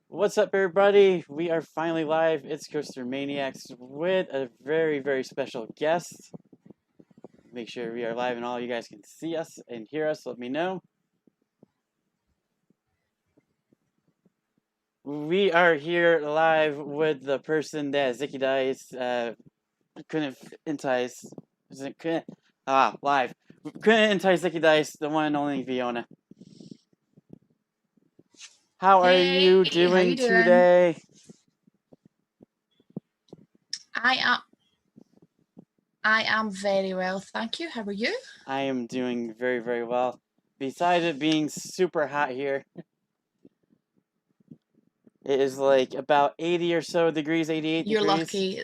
What's up, everybody? We are finally live. It's Coaster Maniacs with a very, very special guest. Make sure we are live and all you guys can see us and hear us. Let me know. We are here live with the person that Zicky Dice couldn't entice. Live. Couldn't entice Zicky Dice, the one and only Fiona. How are you Hey, how doing you doing? today? I am I am very well, thank you. How are you? I am doing very, very well. Besides it being super hot here, it is like about 80 or so degrees, 88 You're degrees. lucky.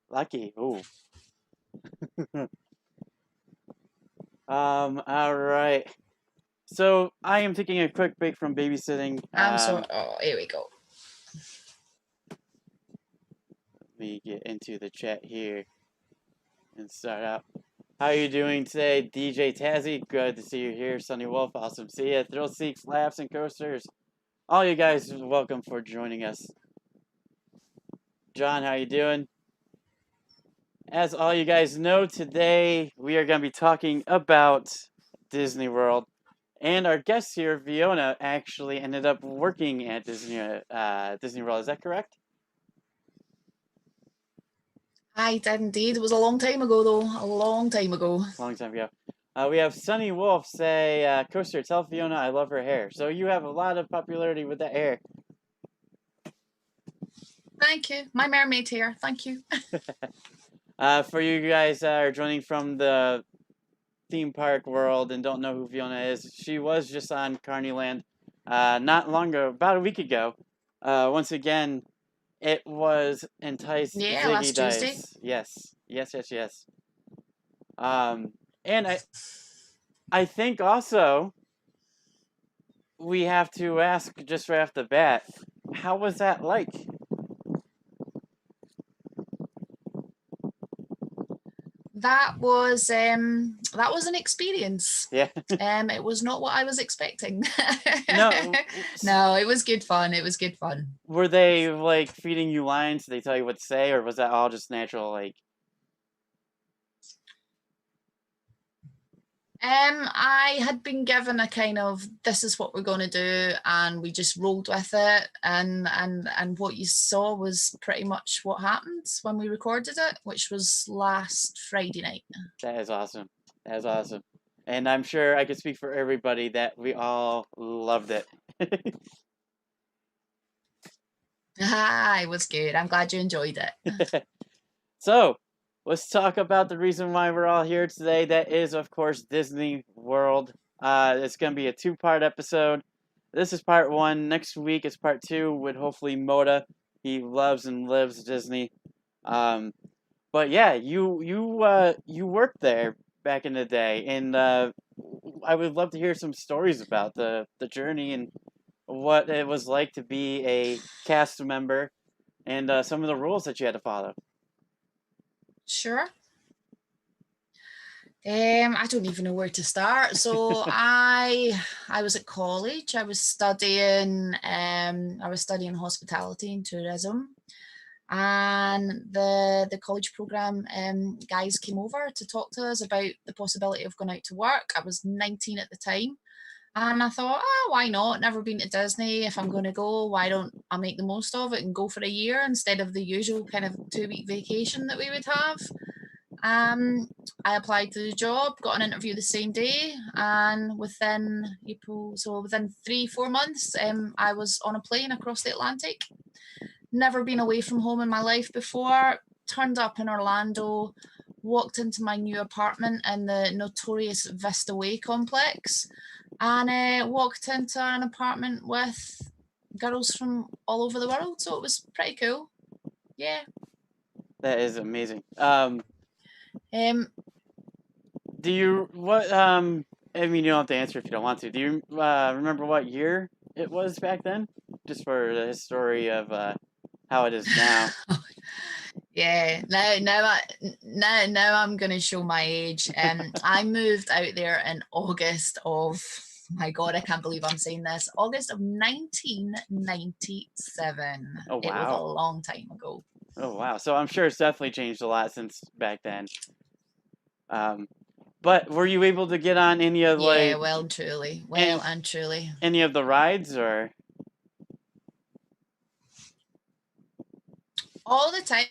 Lucky. Ooh. All right. So I am taking a quick break from babysitting. I'm so oh, here we go. Let me get into the chat here and start out. How are you doing today, DJ Tazzy? Good to see you here. Sunny Wolf, awesome to see you. Thrill Seeks, Laughs, and Coasters. All you guys, welcome for joining us. John, how you doing? As all you guys know, today we are going to be talking about Disney World. And our guest here, Fiona, actually ended up working at Disney World. Is that correct? I did indeed. It was a long time ago though. A long time ago. Long time ago. We have Sunny Wolf say, Coaster, tell Fiona I love her hair. So you have a lot of popularity with that hair. Thank you. My mermaid hair. Thank you. For you guys that are joining from the theme park world and don't know who Fiona is, she was just on Carnyland not long ago, about a week ago. Once again, it was Entice Yeah, Ziggy last Tuesday. Dice. Yes, yes, yes, yes. And I think also we have to ask just right off the bat, how was that like? That was an experience. Yeah. It was not what I was expecting. No. No, it was good fun. It was good fun. Were they like feeding you lines? Did they tell you what to say, or was that all just natural? Like, I had been given a kind of this is what we're going to do, and we just rolled with it. And what you saw was pretty much what happened when we recorded it, which was last Friday night. that is awesome. That is awesome. And I'm sure I could speak for everybody that we all loved it. Ah, it was good. I'm glad you enjoyed it. So, let's talk about the reason why we're all here today. That is, of course, Disney World. It's going to be a two-part episode. This is part one. Next week is part two with hopefully Moda. He loves and lives Disney. Um, but yeah, you worked there back in the day, and I would love to hear some stories about the journey and what it was like to be a cast member and some of the rules that you had to follow. Sure. I don't even know where to start. So I was at college. I was studying hospitality and tourism, and the college program guys came over to talk to us about the possibility of going out to work. I was 19 at the time, and I thought, why not? Never been to Disney. If I'm going to go, why don't I make the most of it and go for a year instead of the usual kind of 2 week vacation that we would have? Um, I applied to the job, got an interview the same day, and within 3-4 months, I was on a plane across the Atlantic. Never been away from home in my life before. Turned up in Orlando, walked into my new apartment in the notorious Vista Way complex, and walked into an apartment with girls from all over the world. So it was pretty cool. Yeah. That is amazing. Um, Do you what? I mean, you don't have to answer if you don't want to. Do you remember what year it was back then? Just for the history of how it is now. Yeah, now I'm gonna show my age. I moved out there in August of My God, I can't believe I'm saying this. August of 1997. Oh, It was a wow. long time ago. Oh, wow. So I'm sure it's definitely changed a lot since back then. Um, but were you able to get on any of Yeah, like well and truly. Well and and truly. any of the rides or? All the time.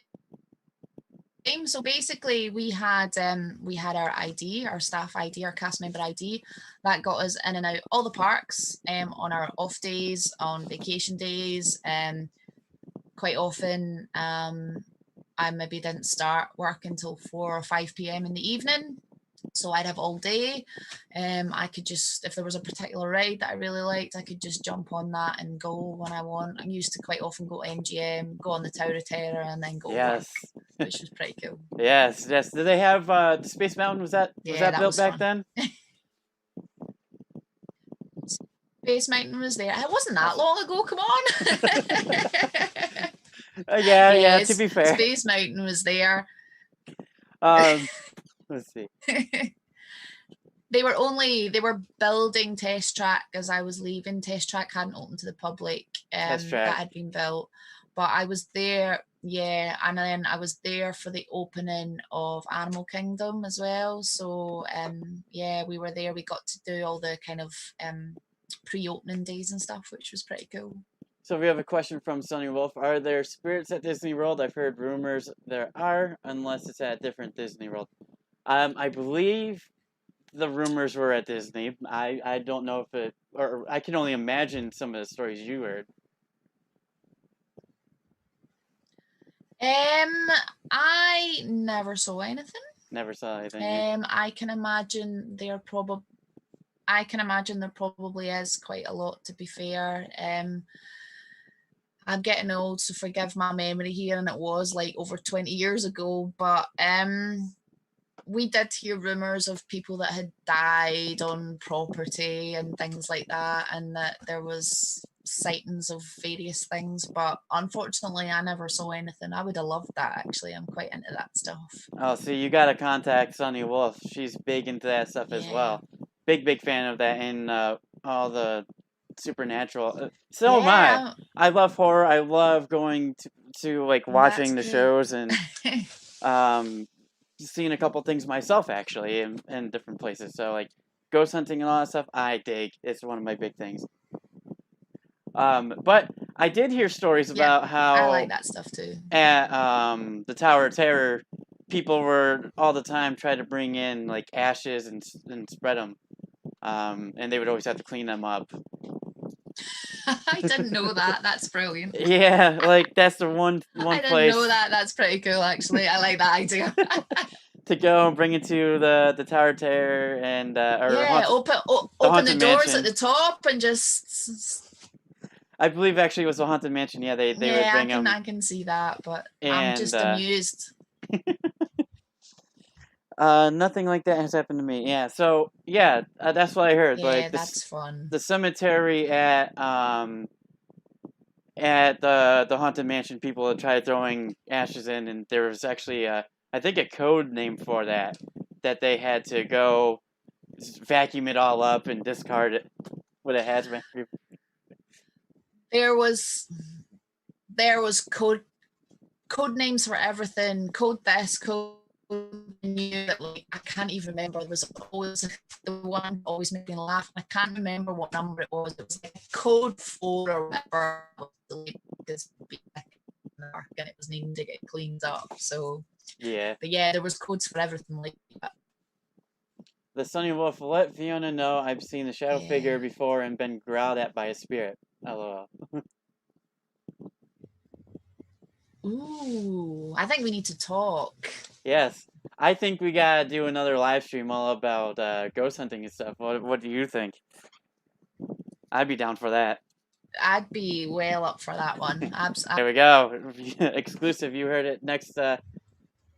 So basically, we had our ID, our staff ID, our cast member ID, that got us in and out all the parks on our off days, on vacation days. Quite often, I maybe didn't start work until 4 or 5 p.m. in the evening. So I'd have all day. I could just, if there was a particular ride that I really liked, I could just jump on that and go when I want. I used to quite often go to MGM, go on the Tower of Terror, and then go work, Yes. which was pretty cool. Yes, yes. Did they have the Space Mountain? Was that Yeah, that built was back fun. then? Space Mountain was there. It wasn't that Awesome. long ago. Come on. Yeah, yeah. To Yes, be fair, Space Mountain was there. let's see. They were building Test Track as I was leaving. Test Track hadn't opened to the public. Test That track. had been built, but I was there. Yeah, and then I was there for the opening of Animal Kingdom as well. So yeah, we were there. We got to do all the kind of pre-opening days and stuff, which was pretty cool. So we have a question from Sunny Wolf. Are there spirits at Disney World? I've heard rumors there are, unless it's at a different Disney World. I believe the rumors were at Disney. I don't know if it, or I can only imagine some of the stories you heard. I never saw anything. Never saw anything. I can imagine there probably is quite a lot, to be fair. I'm getting old, so forgive my memory here, and it was like over 20 years ago, but we did hear rumours of people that had died on property and things like that, and that there was sightings of various things, but unfortunately I never saw anything. I would have loved that, actually. I'm quite into that stuff. Oh, so you gotta contact Sunny Wolf. She's big into that stuff as Yeah. well. Big fan of that and all the supernatural. So am I. I love horror. I love going to like watching the shows and seen a couple things myself actually in different places. So like ghost hunting and all that stuff, I dig. It's one of my big things. But I did hear stories about how I like that stuff too. At the Tower of Terror, people were all the time trying to bring in like ashes and spread them, and they would always have to clean them up. I didn't know that. That's brilliant. Yeah, like that's the one I didn't place know that. That's pretty cool, actually. I like that idea. to go and bring it to the Tower of Terror and open the doors Mansion. at the top and just. I believe actually it was the Haunted Mansion. Yeah, they would bring them. I can see that, but I'm just amused. Nothing like that has happened to me. Yeah, so yeah, that's what I heard. Yeah, like that's fun. The cemetery at the Haunted Mansion, people had tried throwing ashes in, and there was actually I think a code name for that they had to go vacuum it all up and discard it with a hazmat. There was code names for everything. Code this, code new. Like, I can't even remember. There was always the one always making me laugh. I can't remember what number it was. It was like code 4 or whatever. Because and it was needing to get cleaned up. So yeah, but yeah, there was codes for everything like that. The Sunny Wolf, let Fiona know I've seen the shadow figure before and been growled at by a spirit. LOL. Ooh, I think we need to talk. Yes, I think we gotta do another live stream all about ghost hunting and stuff. What do you think? I'd be down for that. I'd be well up for that one. There we go. Exclusive. You heard it. Next,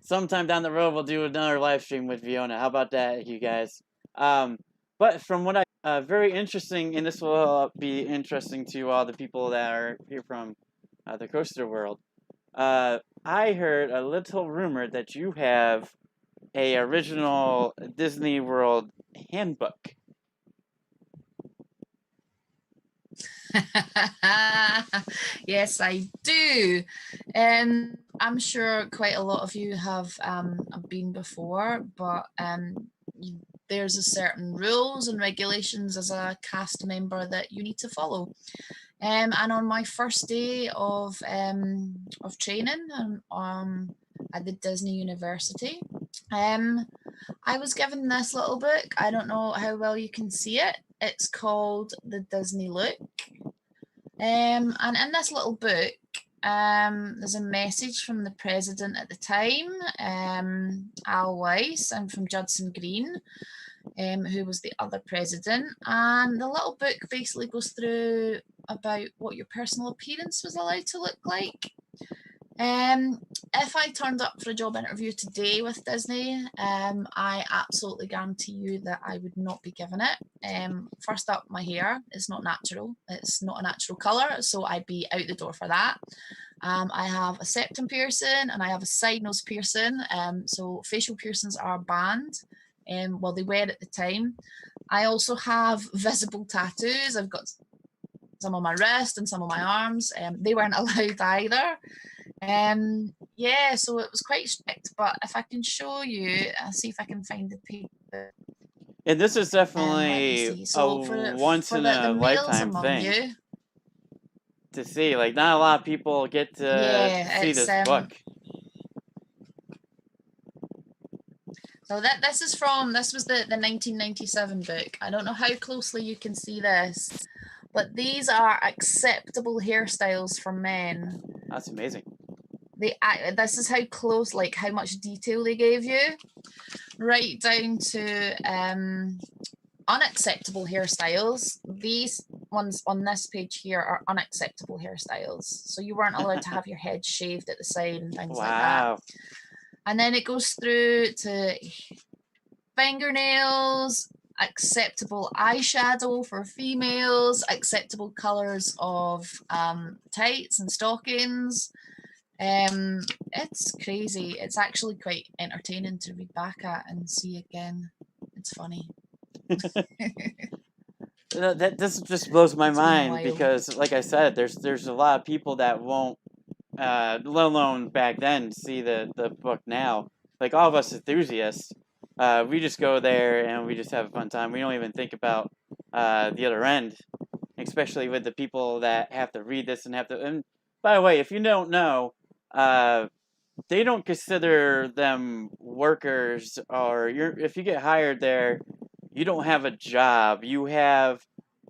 sometime down the road, we'll do another live stream with Fiona. How about that, you guys? But from what very interesting, and this will be interesting to all the people that are here from the coaster world. I heard a little rumor that you have a original Disney World handbook. Yes, I do. I'm sure quite a lot of you have been before, but there's a certain rules and regulations as a cast member that you need to follow. And on my first day of training at the Disney University, I was given this little book. I don't know how well you can see it. It's called The Disney Look. And in this little book, there's a message from the president at the time, Al Weiss, and from Judson Green, who was the other president. And the little book basically goes through about what your personal appearance was allowed to look like. If I turned up for a job interview today with Disney, I absolutely guarantee you that I would not be given it. First up, my hair is not natural. It's not a natural colour, so I'd be out the door for that. I have a septum piercing and I have a side nose piercing, so facial piercings are banned. Well, they were at the time. I also have visible tattoos. I've got some on my wrist and some on my arms. They weren't allowed either. Yeah, so it was quite strict, but if I can show you, I'll see if I can find the paper. And this is Let me definitely see. a So once for in the a males lifetime among thing you, to see. Like, not a lot of people get to yeah, see it's this book. so this was the 1997 book. I don't know how closely you can see this, but these are acceptable hairstyles for men. That's amazing. This is how close, like how much detail they gave you, right down to unacceptable hairstyles. These ones on this page here are unacceptable hairstyles. So you weren't allowed to have your head shaved at the side and things like that. Wow. And then it goes through to fingernails, acceptable eyeshadow for females, acceptable colors of tights and stockings. It's crazy. It's actually quite entertaining to read back at and see again. It's funny. This just blows my It's been a mind while. because, like I said, there's a lot of people that won't, let alone back then, see the book now. Like all of us enthusiasts, we just go there and we just have a fun time. We don't even think about the other end, especially with the people that have to read this and have to. And by the way, if you don't know, they don't consider them workers, or if you get hired there, you don't have a job. You have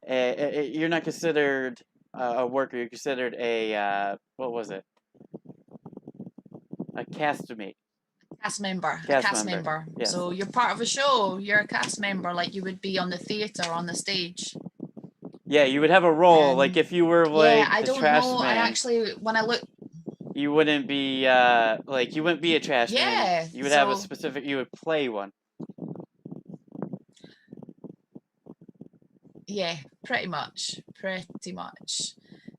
you're not considered a worker. You're considered a what was it? A castmate. Cast member. Cast A cast member. member. Yes. So you're part of a show. You're a cast member, like you would be on the theatre, on the stage. Yeah, you would have a role. Like if you were like I the don't trash know. I man, actually, when I look, you wouldn't be like you wouldn't be a trash man. yeah, You would have a so specific. You would play one. yeah, pretty much.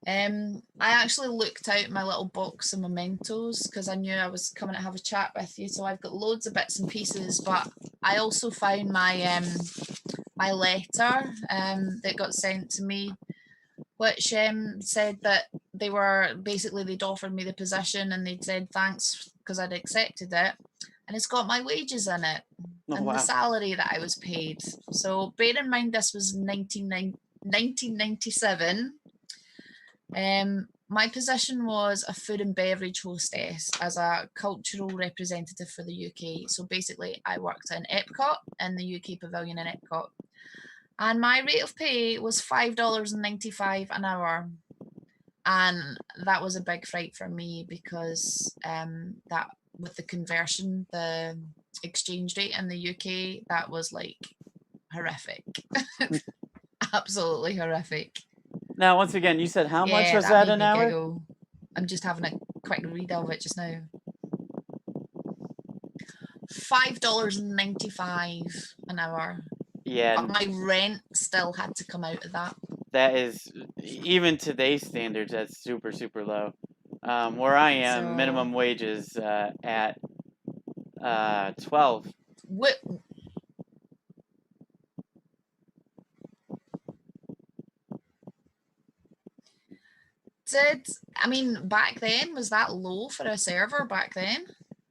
I actually looked out my little box of mementos because I knew I was coming to have a chat with you. So I've got loads of bits and pieces, but I also found my my letter that got sent to me, which said that they'd offered me the position and they'd said thanks because I'd accepted it, and it's got my wages in it Oh, and wow. the salary that I was paid. So bear in mind this was 1997. My position was a food and beverage hostess as a cultural representative for the UK. So basically I worked in Epcot, in the UK pavilion in Epcot. And my rate of pay was $5.95 an hour. And that was a big fright for me because that with the conversion, the exchange rate in the UK, that was like horrific. Absolutely horrific. Now, once again, you said how much Yeah, was that that made an me hour? giggle. I'm just having a quick read of it just now. $5.95 an hour. Yeah, But my rent still had to come out of that. that is, even today's standards, that's super, super low. Where I am, So- minimum wages at 12. What? I mean, back then, was that low for a server back then?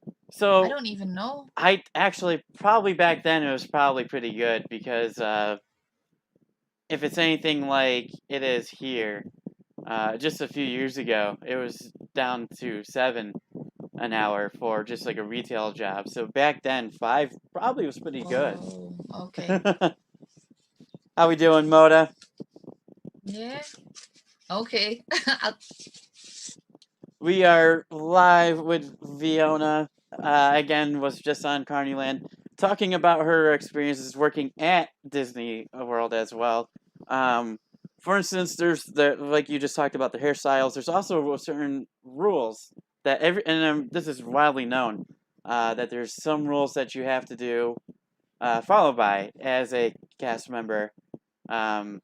I So don't even know. I actually probably back then it was probably pretty good because if it's anything like it is here, just a few years ago, it was down to 7 an hour for just like a retail job. So back then, 5 probably was pretty good. Oh, okay. How we doing, Moda? Yeah. Okay. We are live with Fiona. Again, was just on Carneyland, talking about her experiences working at Disney World as well. Um, for instance, there's the like you just talked about the hairstyles. There's also certain rules that this is widely known that there's some rules that you have to do follow by as a cast member. Um,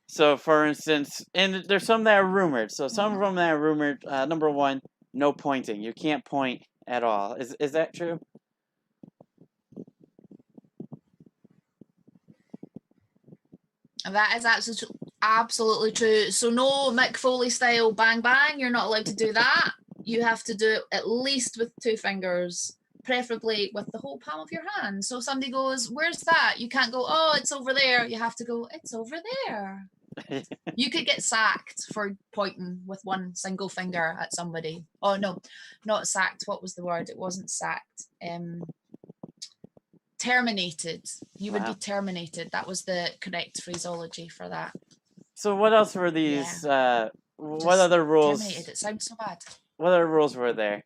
so, for instance, and there's some that are rumored. So, some of them that are rumored. Number one, no pointing. You can't point at all. Is that true? That is absolutely true. So no Mick Foley style bang bang. You're not allowed to do that. You have to do it at least with 2 fingers, preferably with the whole palm of your hand. So if somebody goes, "Where's that?" You can't go, "Oh, it's over there." You have to go, "It's over there." You could get sacked for pointing with one single finger at somebody. Oh no, not sacked. What was the word? It wasn't sacked. Terminated. You would be Wow. terminated. That was the correct phraseology for that. So, what else were Yeah, these? What just other terminated. rules? It sounds so bad. What other rules were there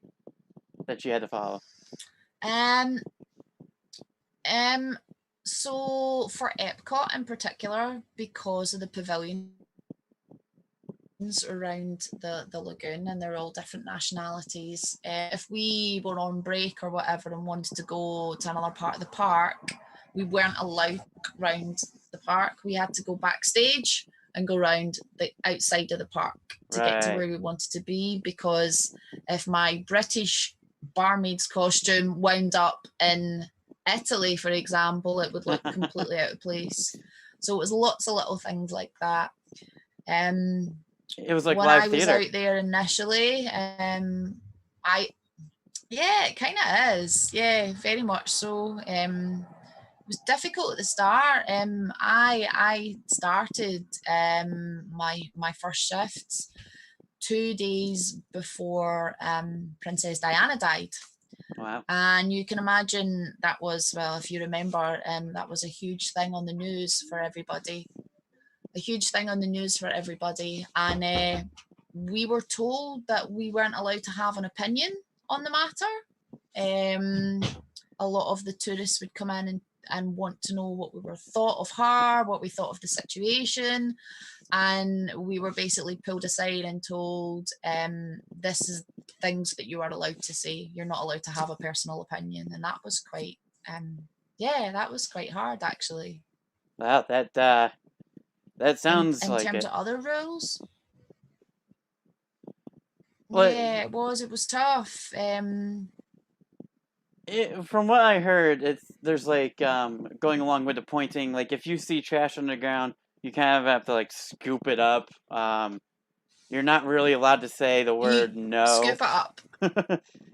that you had to follow? Um, so for Epcot in particular, because of the pavilions around the lagoon and they're all different nationalities, if we were on break or whatever and wanted to go to another part of the park, we weren't allowed round the park. We had to go backstage and go round the outside of the park to get to Right. where we wanted to be, because if my British barmaid's costume wound up in Italy, for example, it would look completely out of place. So it was lots of little things like that. It was like When live I was theater. out there initially, I yeah, it kind of is. Yeah, very much so. It was difficult at the start. I started my first shifts 2 days before Princess Diana died. Wow. And you can imagine that was, well, if you remember, that was a huge thing on the news for everybody. A huge thing on the news for everybody. And we were told that we weren't allowed to have an opinion on the matter. A lot of the tourists would come in and want to know what we were thought of her, what we thought of the situation. And we were basically pulled aside and told, this is things that you are allowed to say. You're not allowed to have a personal opinion. And that was quite, that was quite hard, actually. Wow. That sounds In like terms it. of other rules, But yeah, it was tough. from what I heard, there's like going along with the pointing. Like if you see trash on the ground, you kind of have to like scoop it up. You're not really allowed to say the You word no. scoop it up.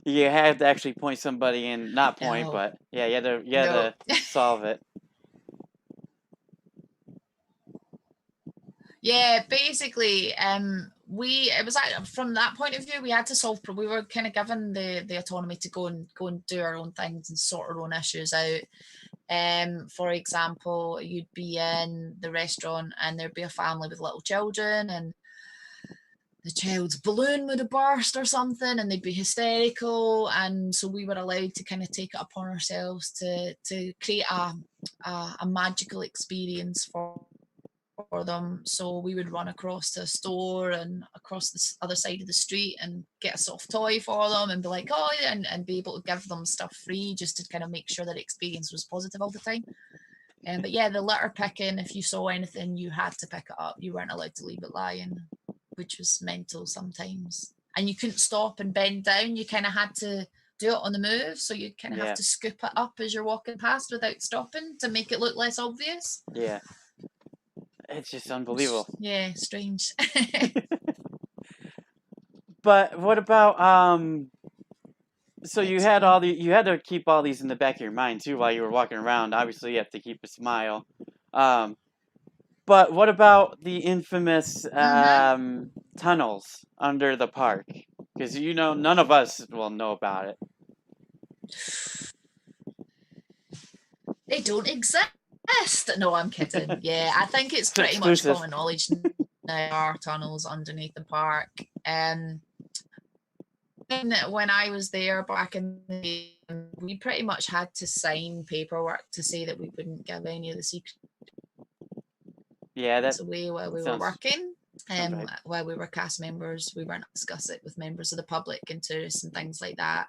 You have to actually point somebody in, not point, No, but yeah, you had no. to solve it. Yeah, basically, we it was like, from that point of view, we had to solve. We were kind of given the autonomy to go and do our own things and sort our own issues out. For example, you'd be in the restaurant and there'd be a family with little children, and the child's balloon would have burst or something, and they'd be hysterical. And so we were allowed to kind of take it upon ourselves to create a magical experience for them. So we would run across to a store and across the other side of the street and get a soft toy for them and be like, oh, yeah, and be able to give them stuff free just to kind of make sure that experience was positive all the time. But yeah, the litter picking, if you saw anything, you had to pick it up. You weren't allowed to leave it lying, which was mental sometimes. And you couldn't stop and bend down. You kind of had to do it on the move. So you kind of have Yeah, to scoop it up as you're walking past without stopping to make it look less obvious. yeah. It's just unbelievable. Yeah, strange. But what about so you had Explain. you had to keep all these in the back of your mind too while you were walking around. Obviously, you have to keep a smile. Um, but what about the infamous Mm-hmm. tunnels under the park? Because you know none of us will know about it. They don't exist. No, I'm kidding. Yeah, I think it's It's pretty much exclusive. common knowledge now there are tunnels underneath the park. When I was there back in the day, we pretty much had to sign paperwork to say that we wouldn't give any of the secrets Yeah, that away while we were sounds working. sounds right. While we were cast members, we weren't discuss it with members of the public and tourists and things like that.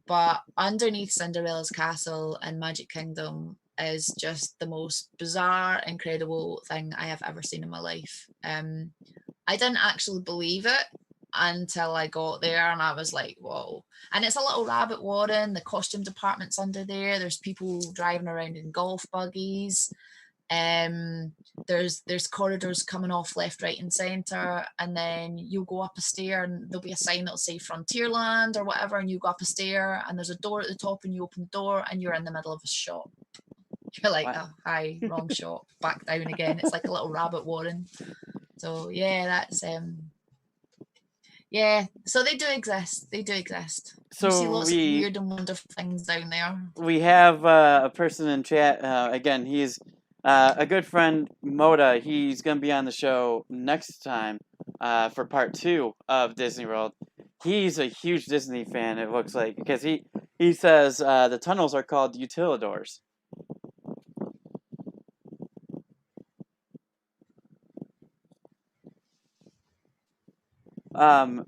But underneath Cinderella's castle and Magic Kingdom is just the most bizarre, incredible thing I have ever seen in my life. I didn't actually believe it until I got there and I was like, whoa. And it's a little rabbit warren. The costume department's under there. There's people driving around in golf buggies. Um, there's corridors coming off left, right, and centre, and then you go up a stair, and there'll be a sign that'll say Frontierland or whatever, and you go up a stair, and there's a door at the top, and you open the door, and you're in the middle of a shop. You're like, Wow. oh, hi, wrong shop, back down again. It's like a little rabbit warren. So yeah, that's yeah. So they do exist. They do exist. You see So lots of weird and wonderful things down there. we have a person in chat. Again, he's a good friend, Moda. He's gonna be on the show next time for part 2 of Disney World. He's a huge Disney fan. It looks like because he says the tunnels are called utilidors. Um,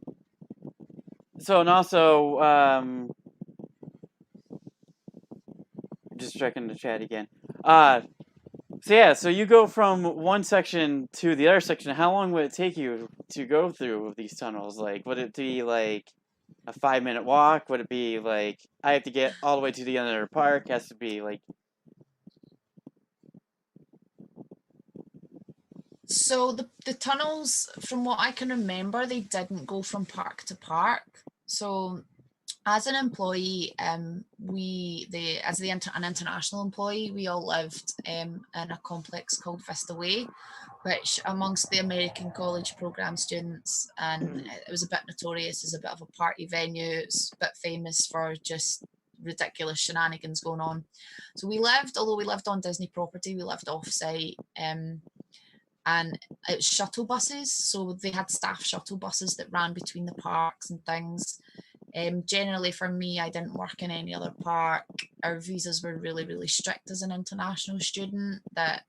so and also just checking the chat again. So yeah, so you go from one section to the other section. How long would it take you to go through these tunnels? Like, would it be like a 5 minute walk? Would it be like I have to get all the way to the end of the park? It has to be like So the tunnels, from what I can remember, they didn't go from park to park. So as an employee, an international employee, we all lived in a complex called Vista Way, which amongst the American college program students, and it was a bit notorious as a bit of a party venue. It's a bit famous for just ridiculous shenanigans going on. So although we lived on Disney property, we lived off site. And it was shuttle buses, so they had staff shuttle buses that ran between the parks and things. Generally, for me, I didn't work in any other park. Our visas were really, really strict as an international student. That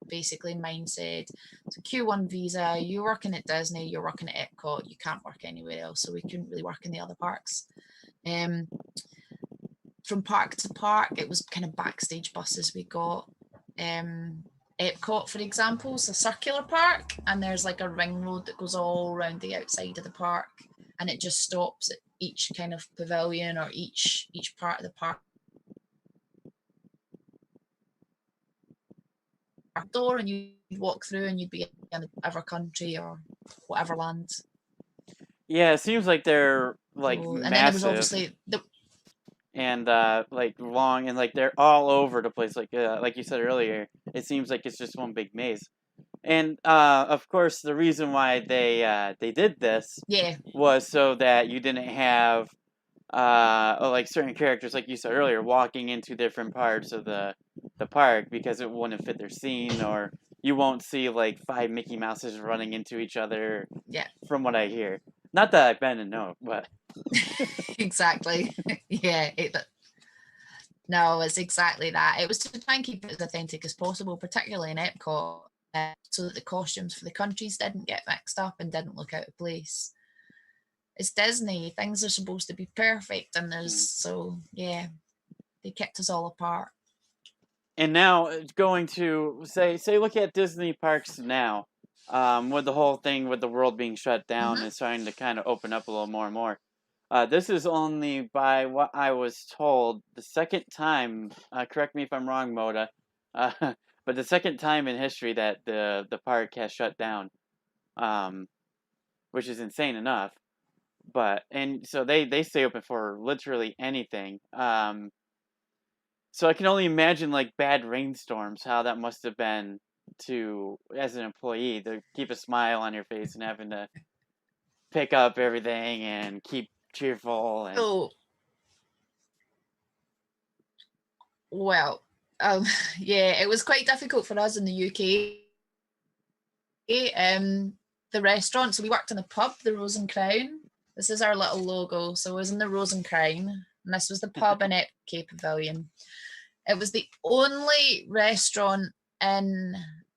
basically mine said, so Q1 visa, you're working at Disney, you're working at Epcot, you can't work anywhere else. So we couldn't really work in the other parks. From park to park, it was kind of backstage buses we got. Epcot, for example, is a circular park, and there's like a ring road that goes all around the outside of the park, and it just stops at each kind of pavilion or each part of the park door, and you'd walk through, and you'd be in whatever country or whatever land. yeah, it seems like they're like So, and then there was massive obviously and like long and like they're all over the place. Like you said earlier, it seems like it's just one big maze. And of course, the reason why they did this yeah, was so that you didn't have like certain characters, like you said earlier, walking into different parts of the park because it wouldn't fit their scene, or you won't see like 5 Mickey Mouses running into each other. yeah, From what I hear, not that I've been to know, but exactly, yeah. No, it's exactly that. It was to try and keep it as authentic as possible, particularly in Epcot, so that the costumes for the countries didn't get mixed up and didn't look out of place. It's Disney; things are supposed to be perfect, and so yeah, they kept us all apart. and now going to say look at Disney parks now, with the whole thing with the world being shut down Mm-hmm. and starting to kind of open up a little more and more. This is only by what I was told the second time. Correct me if I'm wrong, Moda. Uh, but the second time in history that the park has shut down. Um, which is insane enough. But and so they stay open for literally anything. So I can only imagine like bad rainstorms, how that must have been to as an employee to keep a smile on your face and having to pick up everything and keep cheerful and So, well, um, yeah, it was quite difficult for us in the UK. The restaurant, so we worked in the pub, the Rose and Crown. This is our little logo. So it was in the Rose and Crown, and this was the pub in Epcay Pavilion. It was the only restaurant in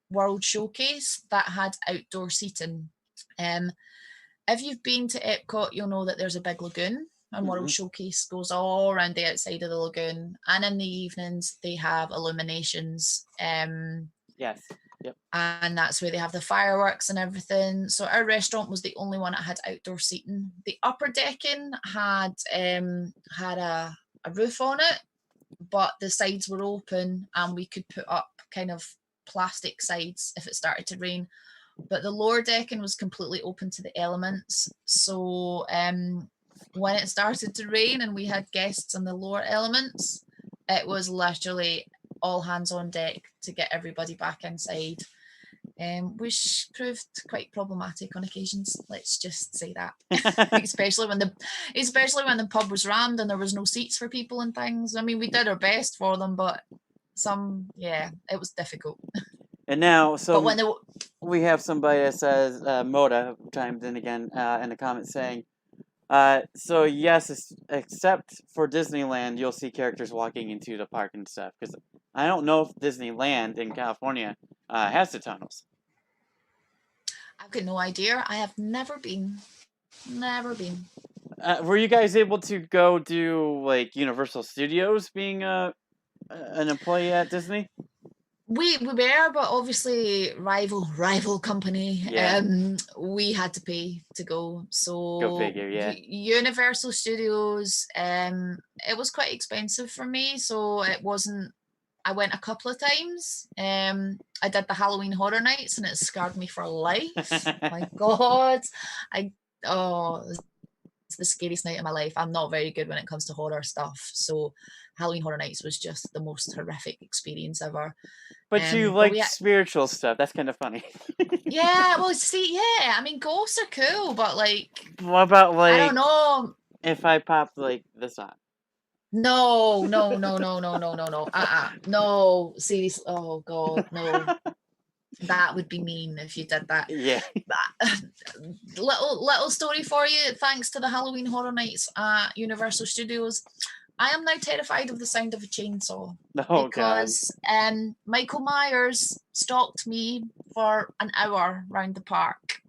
World Showcase that had outdoor seating. If you've been to Epcot, you'll know that there's a big lagoon, and World Showcase goes all around the outside of the lagoon. And in the evenings, they have illuminations. Yes. Yep. And that's where they have the fireworks and everything. So our restaurant was the only one that had outdoor seating. The upper decking had a roof on it, but the sides were open and we could put up kind of plastic sides if it started to rain. But the lower decking was completely open to the elements. So when it started to rain and we had guests in the lower elements, it was literally all hands on deck to get everybody back inside, which proved quite problematic on occasions. Let's just say that, especially when the pub was rammed and there was no seats for people and things. I mean, we did our best for them, but it was difficult. And now, so But when we have somebody that says, Moda chimed in again in the comments saying, so yes, except for Disneyland, you'll see characters walking into the park and stuff. Because I don't know if Disneyland in California has the tunnels. I've got no idea. I have never been. Never been. Were you guys able to go do like Universal Studios being an employee at Disney? We were, but obviously rival company. Yeah. We had to pay to go. So Go figure, yeah. Universal Studios, it was quite expensive for me, so it wasn't. I went a couple of times. I did the Halloween Horror Nights, and it scarred me for life. My God, it's the scariest night of my life. I'm not very good when it comes to horror stuff, so Halloween Horror Nights was just the most horrific experience ever. But you like spiritual stuff. That's kind of funny. Yeah, well, see, yeah. I mean, ghosts are cool, but like, what about like? I don't know. If I popped like this on. No. No, seriously. Oh God, no. That would be mean if you did that. Yeah. Little story for you. Thanks to the Halloween Horror Nights at Universal Studios, I am now terrified of the sound of a chainsaw. Oh, because Michael Myers stalked me for an hour round the park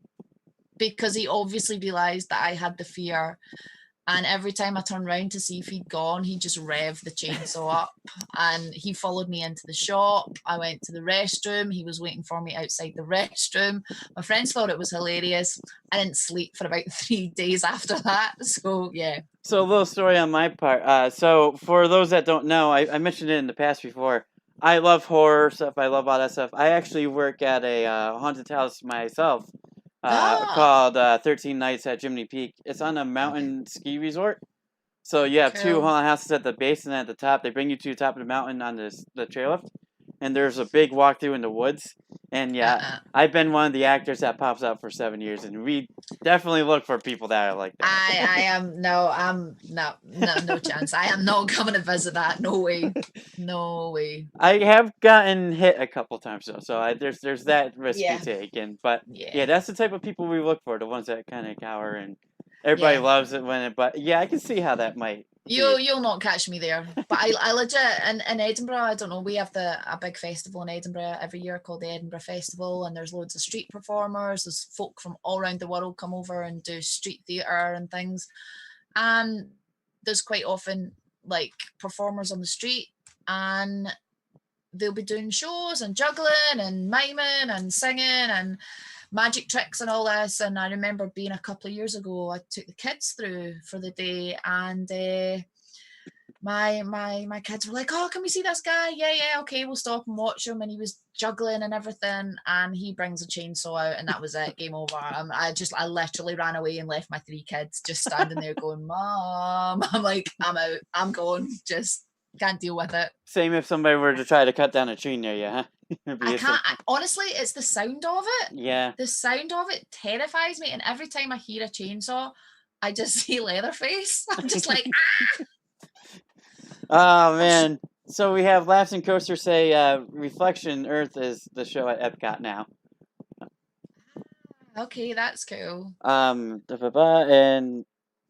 because he obviously realised that I had the fear. And every time I turned around to see if he'd gone, he just revved the chainsaw up. And he followed me into the shop. I went to the restroom. He was waiting for me outside the restroom. My friends thought it was hilarious. I didn't sleep for about 3 days after that. So, yeah. So, a little story on my part. So, for those that don't know, I mentioned it in the past before. I love horror stuff. I love all that stuff. I actually work at a haunted house myself. Called 13 Nights at Jiminy Peak. It's on a mountain ski resort. So you have two haunted houses at the base and at the top. They bring you to the top of the mountain on the chairlift. And there's a big walkthrough in the woods. And yeah, I've been one of the actors that pops out for 7 years. And we definitely look for people that are like that. No chance. I am not coming to visit that. No way. I have gotten hit a couple times though, so there's that risk you take, but that's the type of people we look for, the ones that kind of cower and everybody loves it when it. But yeah, I can see how that might. You'll not catch me there, but I legit in Edinburgh. I don't know. We have a big festival in Edinburgh every year called the Edinburgh Festival, and there's loads of street performers. There's folk from all around the world come over and do street theatre and things, and there's quite often like performers on the street, and they'll be doing shows and juggling and miming and singing and magic tricks and all this. And I remember being a couple of years ago, I took the kids through for the day, and my kids were like, "Oh, can we see this guy? Yeah, yeah, okay, we'll stop and watch him." And he was juggling and everything, and he brings a chainsaw out, and that was it, game over. I literally ran away and left my 3 kids just standing there going, "Mom," I'm like, "I'm out, I'm gone, just can't deal with it." Same if somebody were to try to cut down a tree near you, huh? It'd be I the same. can't. Honestly, it's the sound of it. Yeah. The sound of it terrifies me, and every time I hear a chainsaw, I just see Leatherface. I'm just like, ah! Oh I'm sh- man. So we have Laughs and Coaster say Reflection Earth is the show at Epcot now. okay, that's cool. And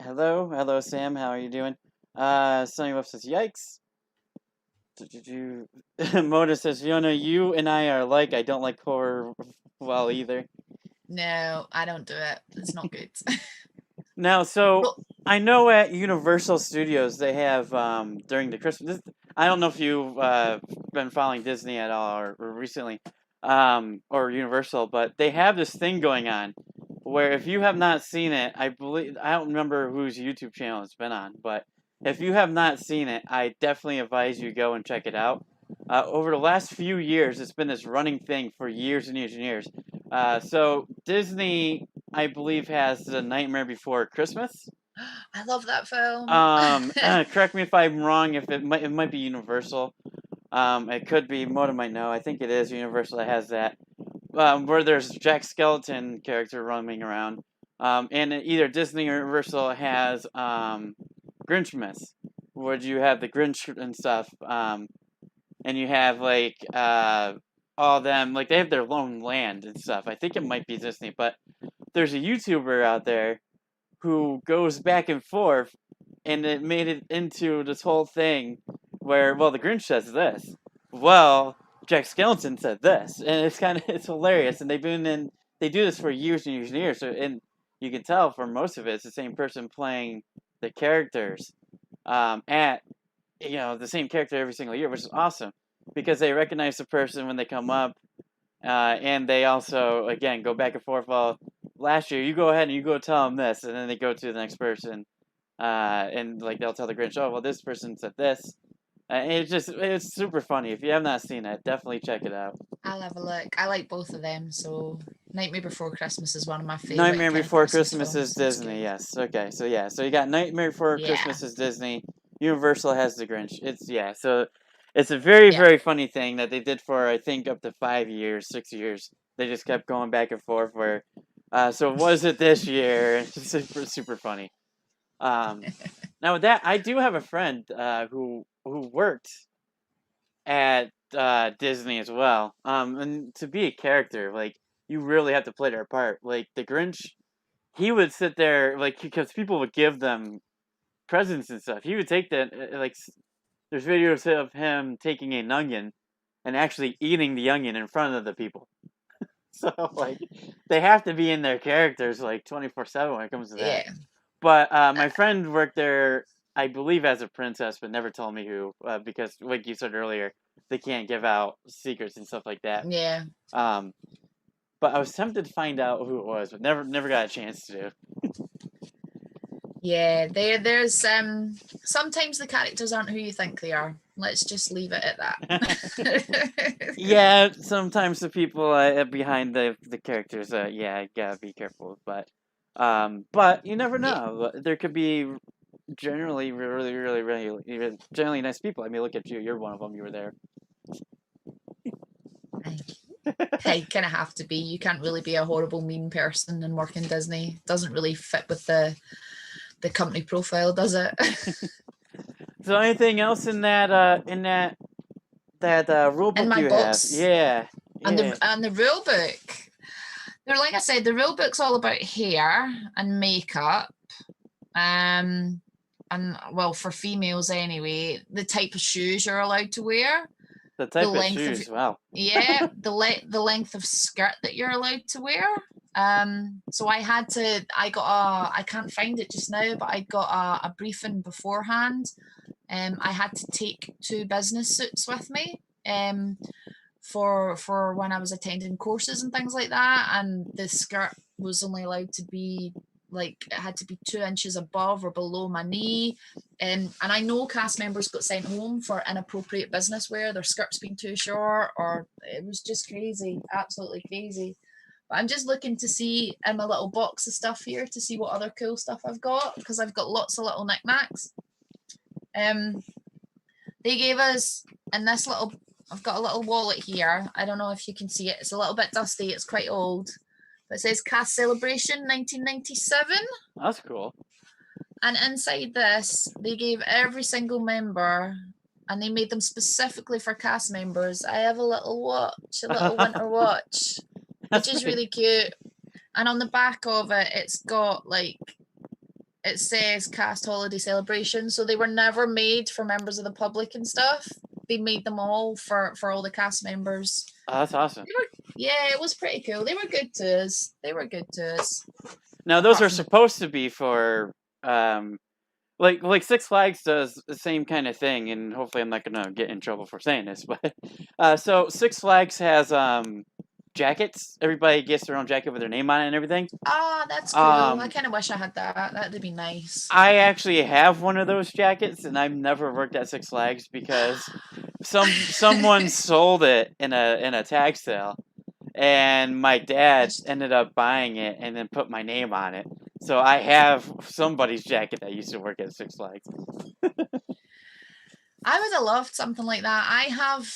hello Sam, how are you doing? Sunny Wolf says yikes. Moda says Fiona, you and I are alike. I don't like horror well either. No, I don't do it. It's not good. Now, so Well, I know at Universal Studios they have during the Christmas. I don't know if you've been following Disney at all or recently, or Universal, but they have this thing going on where if you have not seen it, I don't remember whose YouTube channel it's been on, but if you have not seen it, I definitely advise you go and check it out. Over the last few years, it's been this running thing for years and years and years. So Disney, I believe, has The Nightmare Before Christmas. I love that film. Correct me if I'm wrong. If it might be Universal. It could be. Moda might know. I think it is Universal that has that. Where there's Jack Skeleton character roaming around. And either Disney or Universal has Grinchmas, where you have the Grinch and stuff. And you have like all them like they have their own land and stuff. I think it might be Disney, but there's a YouTuber out there who goes back and forth, and it made it into this whole thing where the Grinch says this, well Jack Skellington said this, and it's hilarious, and they do this for years and years and years. So and you can tell for most of it, it's the same person playing the characters at the same character every single year, which is awesome because they recognize the person when they come up, and they also again go back and forth. Well, last year you go ahead and you go tell them this, and then they go to the next person, and like they'll tell the Grinch, oh well, this person said this. It's super funny. If you have not seen it, definitely check it out. I'll have a look. I like both of them. So, Nightmare Before Christmas is one of my favorite Nightmare kind of Before Christmas Christmas is films. It's Disney. good. Yes. Okay. So yeah. So you got Nightmare Before Yeah, Christmas is Disney. Universal has the Grinch. It's yeah. So it's a very yeah. very funny thing that they did for I think up to 5 years, 6 years. They just kept going back and forth. Where, so was it this year? It's just super funny. Um, Now with that, I do have a friend who worked at Disney as well. And to be a character, like you really have to play their part. Like the Grinch, he would sit there like because people would give them presents and stuff. He would take that there's videos of him taking an onion and actually eating the onion in front of the people. So like they have to be in their characters like 24/7 when it comes to that. Yeah. But my friend worked there, I believe, as a princess, but never told me who, because, like you said earlier, they can't give out secrets and stuff like that. Yeah. Um, but I was tempted to find out who it was, but never got a chance to. Yeah. There's sometimes the characters aren't who you think they are. Let's just leave it at that. Yeah, sometimes the people behind the characters, yeah, gotta be careful. But you never Yeah. know. There could be generally really generally nice people. I mean, look at you. You're one of them. You were there. I kind of have to be. You can't really be a horrible, mean person and work in Disney. Doesn't really fit with the company profile, does it? So anything else in that rule In book my you have? books Yeah, and yeah. the rule book. They're like I said, the rule book's all about hair and makeup. And well, for females anyway, the type of shoes you're allowed to wear, The the type of length of shoes. Wow. yeah, the length of skirt that you're allowed to wear. So I can't find it just now, but I got a briefing beforehand. I had to take 2 business suits with me. For when I was attending courses and things like that, and the skirt was only allowed to be like it had to be 2 inches above or below my knee. And I know cast members got sent home for inappropriate business wear, their skirts being too short, or it was just crazy, absolutely crazy. But I'm just looking to see in my little box of stuff here to see what other cool stuff I've got, because I've got lots of little knickknacks. They gave us in this little, I've got a little wallet here. I don't know if you can see it. It's a little bit dusty. It's quite old. But it says Cast Celebration 1997. That's cool. And inside this, they gave every single member, and they made them specifically for cast members. I have a little watch, a little winter watch, which is really cute. And on the back of it, it's got like, it says Cast Holiday Celebration. So they were never made for members of the public and stuff. They made them all for all the cast members. Oh, that's awesome. Yeah, it was pretty cool. They were good to us. Now, those are supposed to be for, like Six Flags does the same kind of thing, and hopefully I'm not gonna get in trouble for saying this, but so Six Flags has jackets. Everybody gets their own jacket with their name on it and everything. Ah, that's cool. I kind of wish I had that. That'd be nice. I actually have one of those jackets, and I've never worked at Six Flags because someone sold it in a tag sale, and my dad ended up buying it and then put my name on it. So I have somebody's jacket that used to work at Six Flags. I would have loved something like that.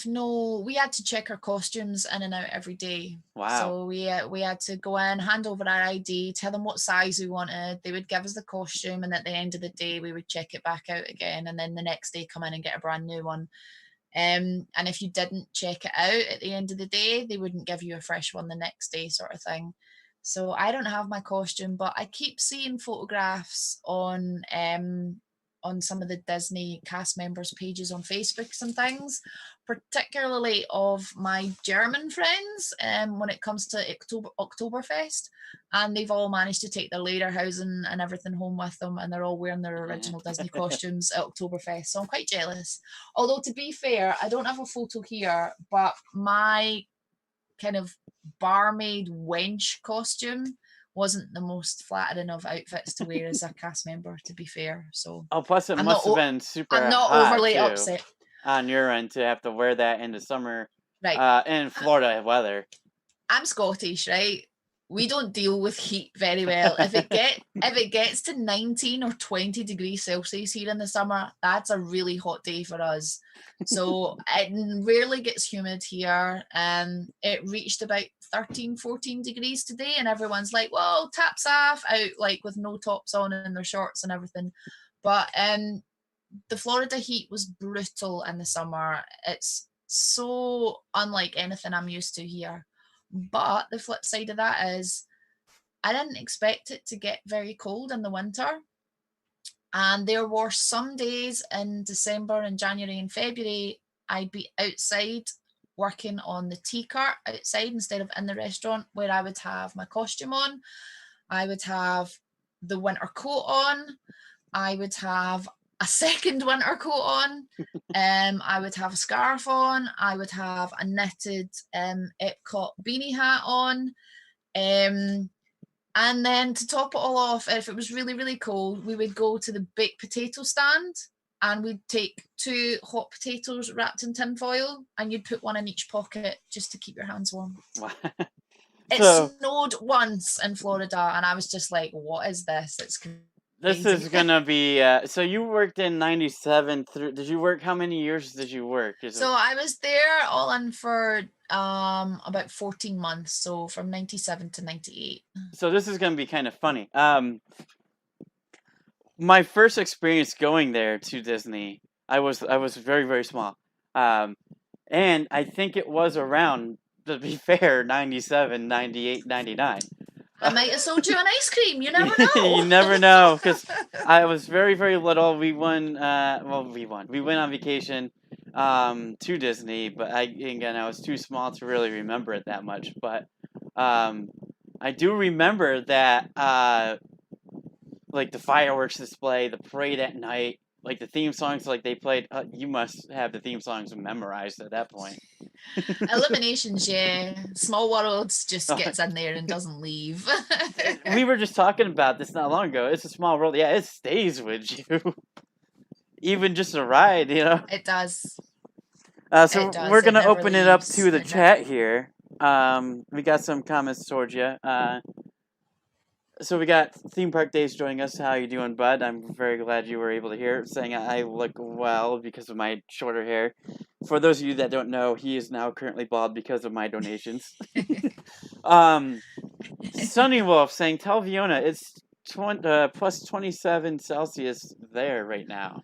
We had to check our costumes in and out every day. Wow. So we had to go in, hand over our ID, tell them what size we wanted. They would give us the costume, and at the end of the day, we would check it back out again. And then the next day, come in and get a brand new one. And if you didn't check it out at the end of the day, they wouldn't give you a fresh one the next day, sort of thing. So I don't have my costume, but I keep seeing photographs on some of the Disney cast members' pages on Facebook and things, particularly of my German friends when it comes to Oktoberfest. And they've all managed to take their lederhosen and everything home with them, and they're all wearing their original Disney costumes at Oktoberfest. So I'm quite jealous. Although, to be fair, I don't have a photo here, but my kind of barmaid wench costume wasn't the most flattering of outfits to wear as a cast member, to be fair. So plus it must have been super I'm not hot overly too, upset on your end to have to wear that in the summer, right? In Florida weather. I'm Scottish, right? We don't deal with heat very well. If it gets to 19 or 20 degrees Celsius here in the summer, that's a really hot day for us. So it rarely gets humid here. It reached about 13, 14 degrees today, and everyone's like, well, taps off, out like with no tops on and their shorts and everything. But the Florida heat was brutal in the summer. It's so unlike anything I'm used to here. But the flip side of that is I didn't expect it to get very cold in the winter. And there were some days in December and January and February, I'd be outside working on the tea cart outside instead of in the restaurant, where I would have my costume on. I would have the winter coat on. I would have a second winter coat on. I would have a scarf on. I would have a knitted Epcot beanie hat on. And then to top it all off, if it was really, really cold, we would go to the baked potato stand, and we'd take 2 hot potatoes wrapped in tin foil, and you'd put one in each pocket just to keep your hands warm. It snowed once in Florida, and I was just like, what is this? It's crazy. This is gonna be so you worked in 97 through, did you work, how many years did you work? So I was there all in for about 14 months, so from 97 to 98. So this is gonna be kind of funny. My first experience going there to Disney, I was very, very small, and I think it was around, to be fair, 97, 98, 99. I might have sold you an ice cream. You never know. You never know, because I was very, very little. We went on vacation to Disney, but I was too small to really remember it that much. But I do remember that like the fireworks display, the parade at night, like the theme songs, like they played. You must have the theme songs memorized at that point. Eliminations, yeah. Small Worlds just gets in there and doesn't leave. We were just talking about this not long ago. It's a small world. Yeah, it stays with you. even just a ride, you know. It does. So It we're does. It gonna never open it up leaves. to the chat here. We got some comments towards you. So we got Theme Park Days joining us. How you doing, bud? I'm very glad you were able to hear. Saying I look well because of my shorter hair. For those of you that don't know, he is now currently bald because of my donations. Sunny Wolf saying, "Tell Fiona it's plus 27 Celsius there right now."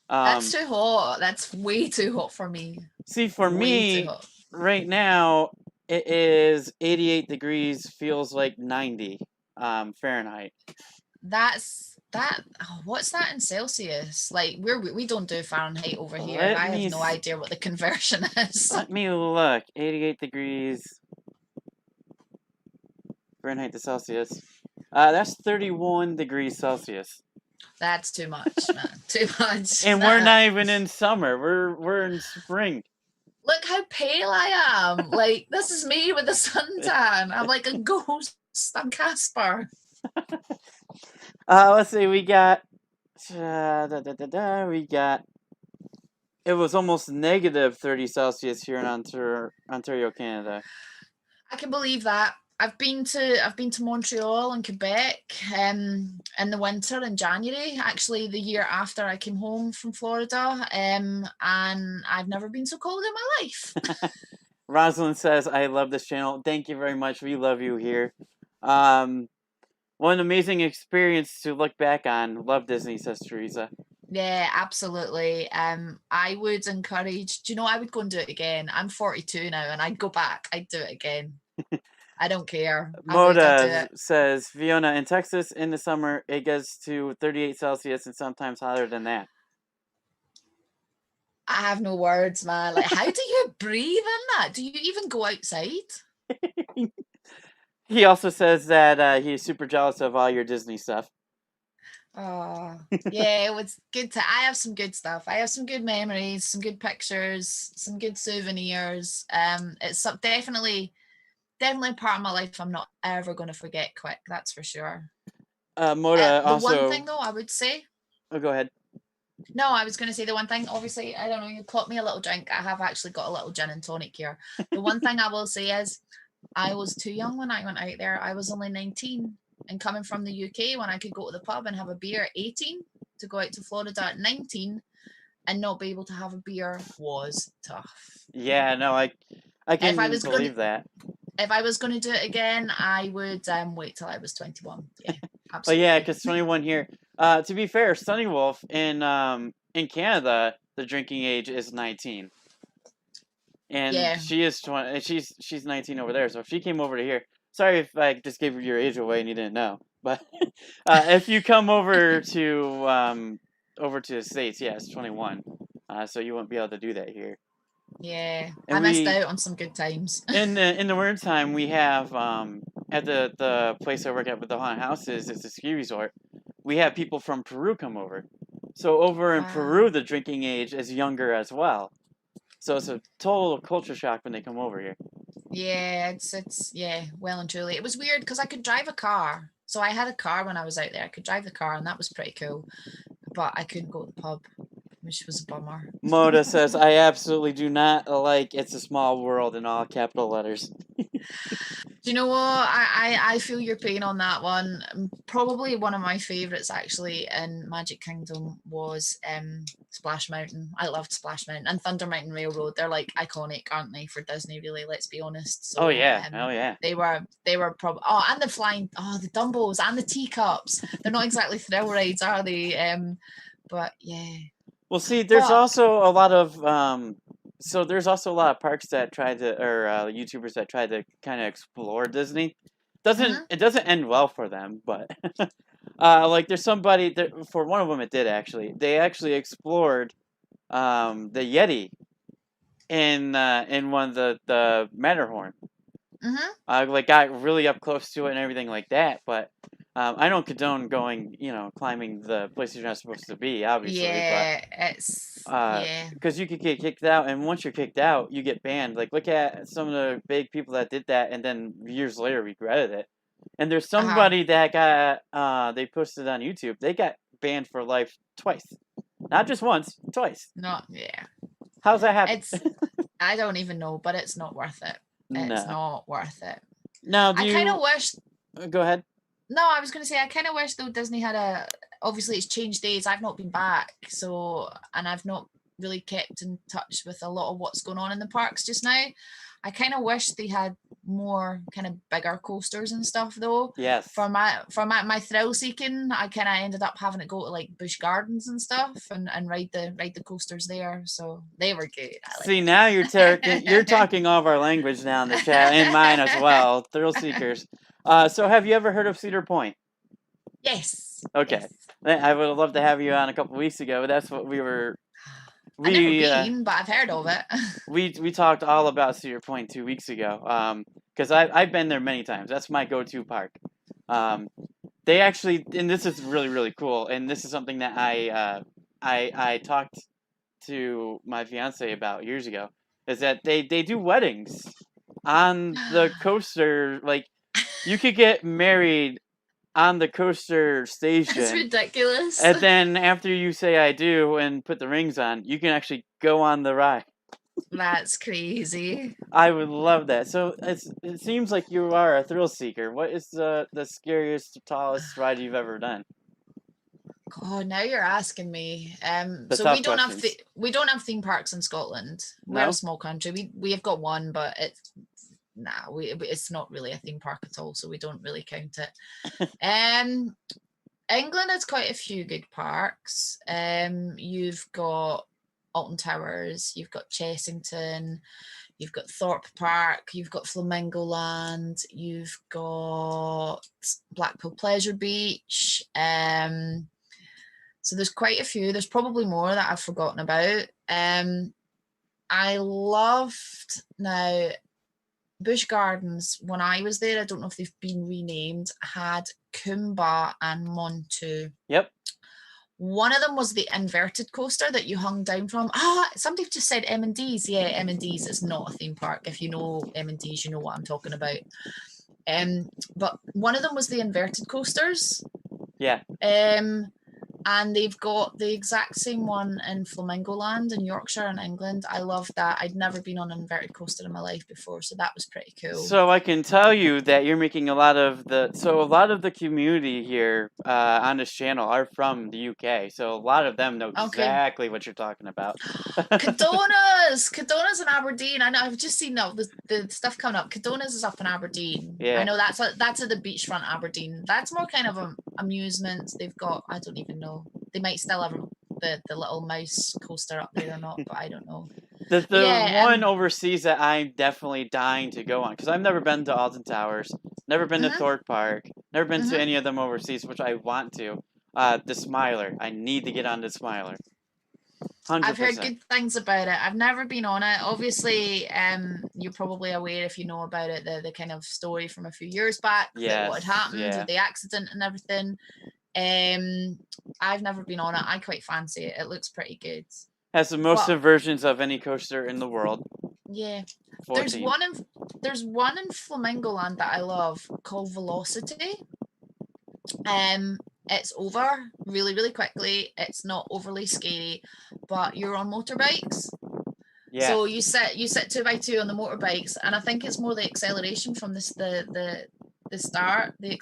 That's Um, too hot. That's way too hot for me. See, for Way too me, hot. right now, it is 88 degrees, feels like 90 Fahrenheit. That's that. Oh, what's that in Celsius? Like we don't do Fahrenheit over here. Let I have me no idea what the conversion is. let me look. 88 degrees Fahrenheit to Celsius. That's 31 degrees Celsius. That's too much, man. Too much. And we're not even in summer. We're in spring. Look how pale I am. Like this is me with a suntan. I'm like a ghost. I'm Casper. Let's see. We got. We got. It was almost negative 30 Celsius here in Ontario, Canada. I can believe that. I've been to Montreal and Quebec in the winter in January, actually the year after I came home from Florida, and I've never been so cold in my life. Rosalind says, "I love this channel. Thank you very much. We love you here. Um, what an amazing experience to look back on. Love Disney," says Teresa. Yeah, absolutely. I would encourage. Do you know I would go and do it again? I'm 42 now, and I'd go back. I'd do it again. I don't care. I'd do Moda it. says, "Fiona, in Texas in the summer, it gets to 38 Celsius and sometimes hotter than that." I have no words, man. Like, how do you breathe in that? Do you even go outside? He also says that he's super jealous of all your Disney stuff. Oh, yeah, it was good to. I have some good stuff. I have some good memories, some good pictures, some good souvenirs. It's definitely a part of my life I'm not ever going to forget quick. That's for sure. Moda The one also. thing though, I would say. Oh, go ahead. No, I was going to say the one thing. Obviously, I don't know. You caught me a little drink. I have actually got a little gin and tonic here. The one thing I will say is, I was too young when I went out there. I was only 19, and coming from the UK, when I could go to the pub and have a beer at 18, to go out to Florida at 19 and not be able to have a beer was tough. Yeah, no, I can If I was believe that. if I was going to do it again, I would wait till I was 21. Yeah, Oh absolutely. yeah, because 21 here. To be fair, Sunny Wolf in Canada, the drinking age is 19, and Yeah. she is 20. She's 19 over there. So if she came over to here, sorry if I just gave your age away and you didn't know, but if you come over to the States, yeah, it's 21. So you won't be able to do that here. Yeah, And I missed out on some good times. in the winter time we have at the place I work at with the haunted houses, it's a ski resort. We have people from Peru come over. So over in Peru, Wow. the drinking age is younger as well. So it's a total culture shock when they come over here. Yeah, it's yeah, well and truly. It was weird because I could drive a car. So I had a car when I was out there. I could drive the car and that was pretty cool. But I couldn't go to the pub, which was a bummer. Moda says, "I absolutely do not like It's a Small World" in all capital letters. Do you know what? I feel your pain on that one. Probably one of my favourites actually in Magic Kingdom was Splash Mountain. I loved Splash Mountain and Thunder Mountain Railroad. They're like iconic, aren't they, for Disney? Really, let's be honest. Oh So yeah, oh yeah. they were probably and the Dumbos and the teacups. They're not exactly thrill rides, are they? But yeah. Well, see, there's But also a lot of so there's also a lot of parks that try to or YouTubers that try to kind of explore Disney. mhm. It doesn't end well for them, but like there's somebody that, for one of them it did actually. They actually explored the Yeti in one of the Matterhorn. Mhm. Like got really up close to it and everything like that, but I don't condone going, climbing the places you're not supposed to be, obviously, but Yeah, it's yeah. because you could get kicked out, and once you're kicked out, you get banned. Like, look at some of the big people that did that, and then years later regretted it. And there's Uh-huh. somebody that got they posted on YouTube. They got banned for life twice. Not just once, twice. Not yeah. How's that happen? It's I don't even know, but it's not worth it. It's No. not worth it. Now, do I kind of you... wish. Go ahead. No, I was going to say I kind of wish though Disney had a. Obviously, it's changed days. I've not been back, so and I've not really kept in touch with a lot of what's going on in the parks just now. I kind of wish they had more kind of bigger coasters and stuff though. Yes. For my thrill seeking, I kind of ended up having to go to like Busch Gardens and stuff and ride the coasters there. So they were good. See, now you're talking all of our language now in the chat, and mine as well. Thrill seekers. So have you ever heard of Cedar Point? Yes. Okay. Yes. I would have loved to have you on a couple weeks ago. That's what we were. I've never been, but I've heard of it. we talked all about Cedar Point 2 weeks ago. Because I've been there many times. That's my go-to park. They actually, and this is really really cool. And this is something that I talked to my fiance about years ago. Is that they do weddings on the coaster. Like, you could get married on the coaster station. It's ridiculous. And then after you say I do and put the rings on, you can actually go on the ride. That's crazy. I would love that. So it seems like you are a thrill seeker. What is the scariest, tallest ride you've ever done? God, now you're asking me. The So tough we don't have theme parks in Scotland. We're No? a small country. We have got one, but it's not really a theme park at all, so we don't really count it. England has quite a few good parks. You've got Alton Towers, you've got Chessington, you've got Thorpe Park, you've got Flamingo Land, you've got Blackpool Pleasure Beach. So there's quite a few. There's probably more that I've forgotten about. I loved now Busch Gardens when I was there. I don't know if they've been renamed. Had Kumba and Montu. Yep. One of them was the inverted coaster that you hung down from. Somebody just said M&D's. Yeah, M&D's is not a theme park. If you know M&D's, you know what I'm talking about. But one of them was the inverted coasters. Yeah. And they've got the exact same one in Flamingo Land in Yorkshire in England. I love that. I'd never been on an inverted coaster in my life before, so that was pretty cool. So I can tell you that you're making a lot of the community here on this channel are from the UK. So a lot of them know exactly what you're talking about. Cadona's in Aberdeen. I know. I've just seen the stuff coming up. Cadona's is up in Aberdeen. Yeah. I know that's at the beachfront Aberdeen. That's more kind of amusement. They've got, I don't even know. They might still have the little mouse coaster up there or not, but I don't know. The one overseas that I'm definitely dying to go on, because I've never been to Alton Towers, never been to Thorpe Park, never been to any of them overseas, which I want to. The Smiler. I need to get on the Smiler. 100%. I've heard good things about it. I've never been on it. Obviously, you're probably aware if you know about it, the kind of story from a few years back, what had happened, the accident and everything. I've never been on it. I quite fancy it. It looks pretty good. Has the most versions of any coaster in the world. Yeah. 14. There's one in Flamingo Land that I love called Velocity. It's over really, really quickly. It's not overly scary, but you're on motorbikes. Yeah. So you sit 2x2 on the motorbikes, and I think it's more the acceleration from the start, the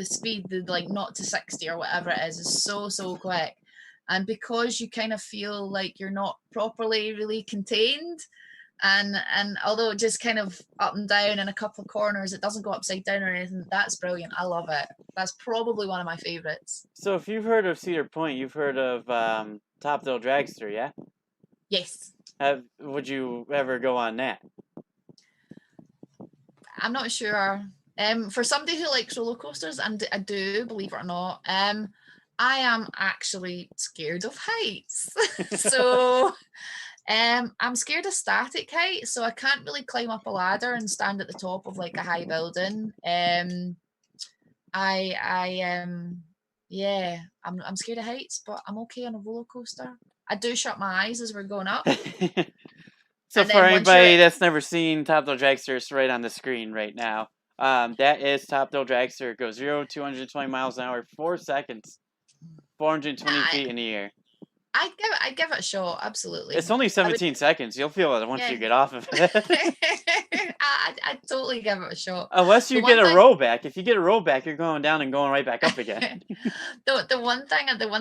speed, the like 0 to 60 or whatever it is so quick. And because you kind of feel like you're not properly really contained, and although it just kind of up and down in a couple of corners, it doesn't go upside down or anything. That's brilliant. I love it. That's probably one of my favorites. So if you've heard of Cedar Point, you've heard of Top Thrill Dragster, yeah? Yes. Would you ever go on that? I'm not sure. For somebody who likes roller coasters, and I do, believe it or not, I am actually scared of heights. So I'm scared of static heights, so I can't really climb up a ladder and stand at the top of like a high building. I'm scared of heights, but I'm okay on a roller coaster. I do shut my eyes as we're going up. So for anybody that's never seen Top Thrill Dragster, it's right on the screen right now. That is Top Thrill Dragster. It goes 0 to 220 miles an hour, 4 seconds, 420 feet in the air. I'd give it a shot. Absolutely. It's only I would. 17 seconds. You'll feel it once Yeah. you get off of it. I'd totally give it a shot. Unless The you get one a thing. roll back. If you get a roll back, you're going down and going right back up again. The one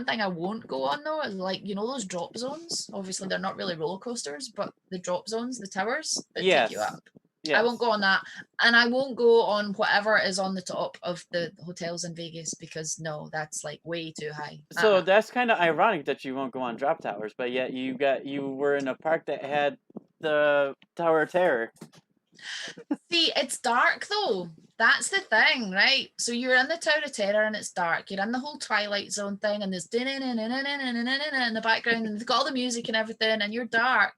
thing I won't go on though is like those drop zones. Obviously, they're not really roller coasters, but the drop zones, the towers that take you Yes. up. I Yes. won't go on that, and I won't go on whatever is on the top of the hotels in Vegas because no, that's like way too high. So that's kind of ironic that you won't go on drop towers, but yet you were in a park that had the Tower of Terror. See, it's dark though. That's the thing, right? So you're in the Tower of Terror and it's dark. You're in the whole Twilight Zone thing, and there's in the background, and they've got all the music and everything, and you're dark,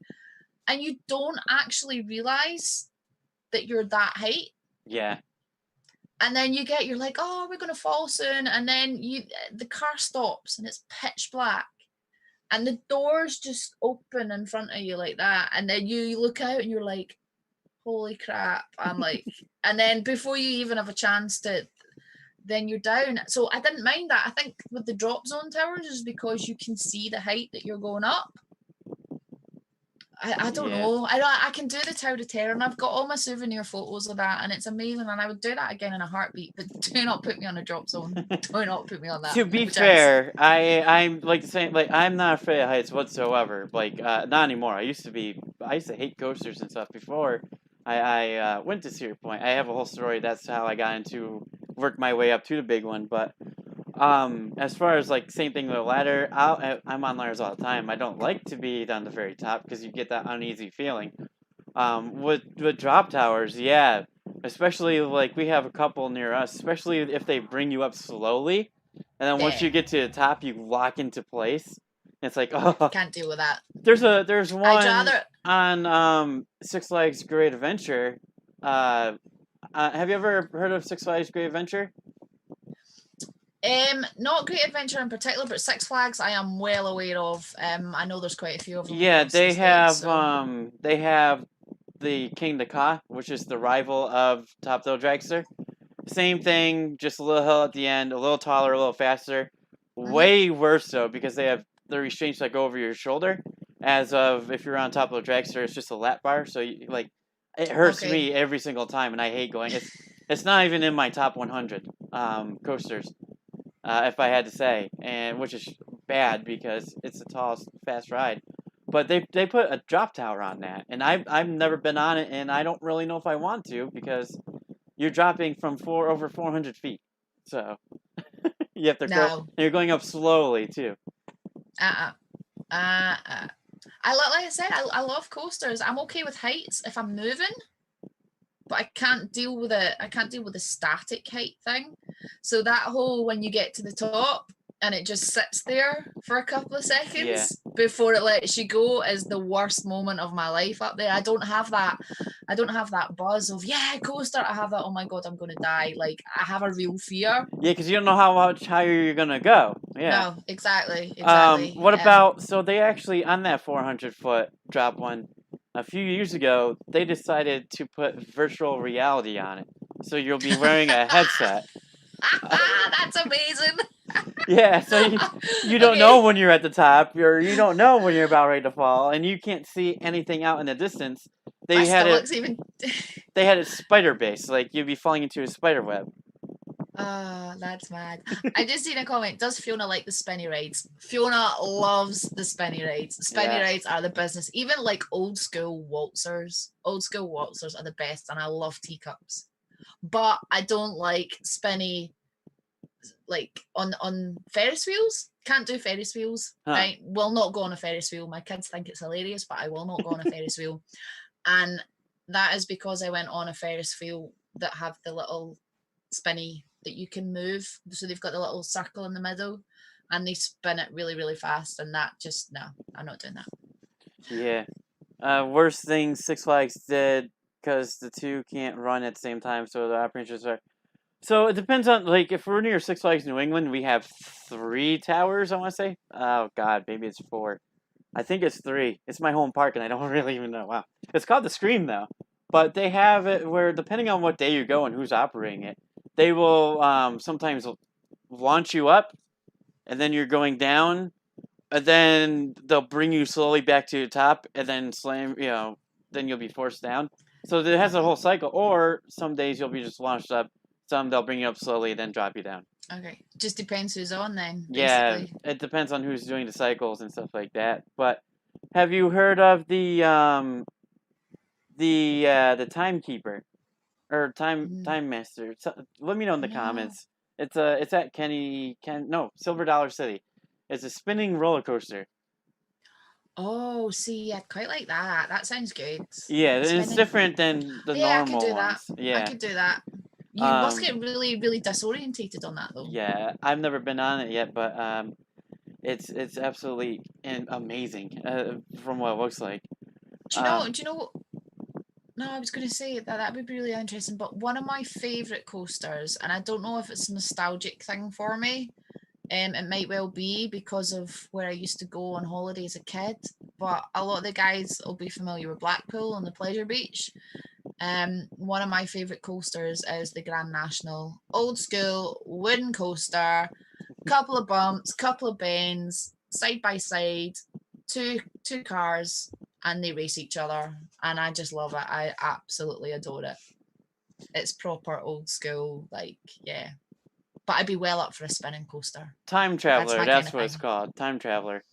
and you don't actually realize that you're that height. Yeah. And then you're like, oh, we're gonna fall soon, and then the car stops and it's pitch black, and the doors just open in front of you like that, and then you look out and you're like, holy crap, I'm like, and then before you even have a chance to, then you're down. So I didn't mind that. I think with the drop zone towers is because you can see the height that you're going up. I don't know. I can do the Tower of Terror, and I've got all my souvenir photos of that, and it's amazing, and I would do that again in a heartbeat. But do not put me on a drop zone. Do not put me on that. To be fair, I'm like the same. Like I'm not afraid of heights whatsoever. Like not anymore. I used to hate coasters and stuff before. I went to Cedar Point. I have a whole story. That's how I got into work my way up to the big one. But as far as like same thing with a ladder, I'm on ladders all the time. I don't like to be down the very top because you get that uneasy feeling. With drop towers, yeah, especially like we have a couple near us, especially if they bring you up slowly, and then once you get to the top, you lock into place. It's like, oh, can't deal with that. There's one I'd rather on Six Flags Great Adventure. Have you ever heard of Six Flags Great Adventure? Not Great Adventure in particular, but Six Flags I am well aware of. I know there's quite a few of them. Yeah, across the States, they have the King the Ka, which is the rival of Top Thrill Dragster. Same thing, just a little hill at the end, a little taller, a little faster. Way worse though, because they have the restraints that go over your shoulder. As of if you're on top of a dragster, it's just a lap bar, so it hurts me every single time, and I hate going. It's not even in my top 100 coasters, if I had to say, and which is bad because it's a tall, fast ride. But they put a drop tower on that, and I've never been on it, and I don't really know if I want to because you're dropping from over 400 feet, so you have to go. And you're going up slowly too. Like I said, I love coasters. I'm okay with heights if I'm moving, but I can't deal with the static height thing. So that whole when you get to the top and it just sits there for a couple of seconds before it lets you go is the worst moment of my life up there. I don't have that buzz of coaster. I have that, oh my god, I'm gonna die. Like I have a real fear. Yeah, because you don't know how much higher you're gonna go. Yeah. No, exactly. What about so they actually on that 400-foot drop one a few years ago they decided to put virtual reality on it, so you'll be wearing a headset. That's amazing. Yeah, so you don't know when you're at the top, or you don't know when you're about ready to fall, and you can't see anything out in the distance. They had it spider based, like you'd be falling into a spider web. That's mad. I just seen a comment. Does Fiona like the spinny rides? Fiona loves the spinny rides. Spinny rides are the business. Even like old school waltzers. Old school waltzers are the best, and I love teacups. But I don't like spinny, like on Ferris wheels. Can't do Ferris wheels. Right? Will not go on a Ferris wheel. My kids think it's hilarious, but I will not go on a Ferris wheel. And that is because I went on a Ferris wheel that have the little spinny that you can move. So they've got the little circle in the middle and they spin it really, really fast. And that just, no, I'm not doing that. Yeah. Worst thing Six Flags did, because the two can't run at the same time, so the operations are... So it depends on, like, if we're near Six Flags New England, we have 3 towers, I want to say. Oh, God, maybe it's 4. I think it's 3. It's my home park, and I don't really even know. Wow. It's called the Scream, though. But they have it where, depending on what day you go and who's operating it, they will sometimes launch you up, and then you're going down, and then they'll bring you slowly back to the top, and then slam. Then you'll be forced down. So it has a whole cycle. Or some days you'll be just launched up. Some they'll bring you up slowly, then drop you down. Okay, just depends who's on then, Yeah, basically. it depends on who's doing the cycles and stuff like that. But have you heard of the timekeeper or time master? Let me know in the No. comments. It's at Silver Dollar City. It's a spinning roller coaster. Oh, see, I'd quite like that. That sounds good. Yeah, and it's Spinning. different than the Yeah, I could normal do that. ones. I Yeah. could do that. You must Um. get really, really disorientated on that though. Yeah, I've never been on it yet, but it's absolutely amazing from what it looks like. Do you know? Do you know? No, I was going to say that would be really interesting. But one of my favourite coasters, and I don't know if it's a nostalgic thing for me. It might well be because of where I used to go on holiday as a kid. But a lot of the guys will be familiar with Blackpool on the Pleasure Beach. One of my favourite coasters is the Grand National, old school wooden coaster, couple of bumps, couple of bends, side by side, two cars, and they race each other, and I just love it. I absolutely adore it. It's proper old school, like, yeah. But I'd be well up for a spinning coaster. Time That's Traveler, my kind that's of what it's thing. called. Time Traveler.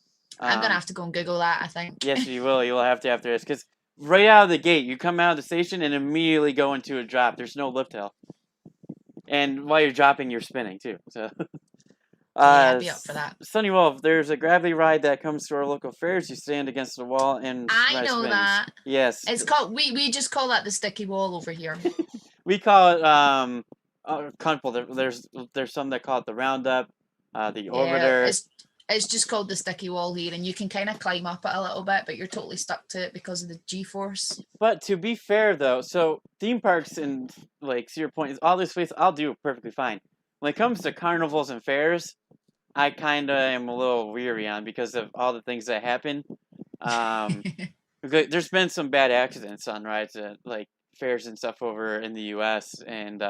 I'm gonna have to go and Google that, I think. Yes, you will. You'll have to after this because right out of the gate, you come out of the station and immediately go into a drop. There's no lift hill, and while you're dropping, you're spinning too. So. Yeah, I'd be up for that. Sunny Wolf, there's a gravity ride that comes to our local fairs. You stand against the wall and I ride know spins. that. Yes. It's called we just call that the sticky wall over here. We call it a couple. There's some that call it the roundup, the Yeah, orbiter. it's just called the sticky wall here, and you can kind of climb up it a little bit, but you're totally stuck to it because of the G-force. But to be fair though, so theme parks and like Cedar Point is all this place I'll do perfectly fine. When it comes to carnivals and fairs, I kind of am a little weary on because of all the things that happen. There's been some bad accidents on rides at like fairs and stuff over in the U.S. and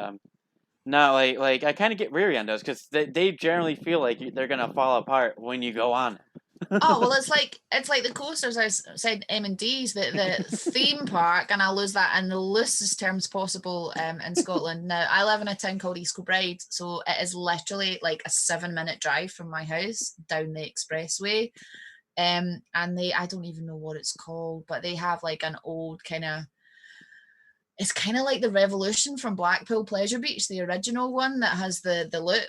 not like I kind of get weary on those because they generally feel like they're gonna fall apart when you go on. Oh well, it's like the coasters. I said M&D's, the theme park, and I'll lose that in the loosest terms possible. In Scotland now, I live in a town called East Kilbride, so it is literally like a 7-minute drive from my house down the expressway. And I don't even know what it's called, but they have like an old kind of, it's kind of like the Revolution from Blackpool Pleasure Beach, the original one that has the loop,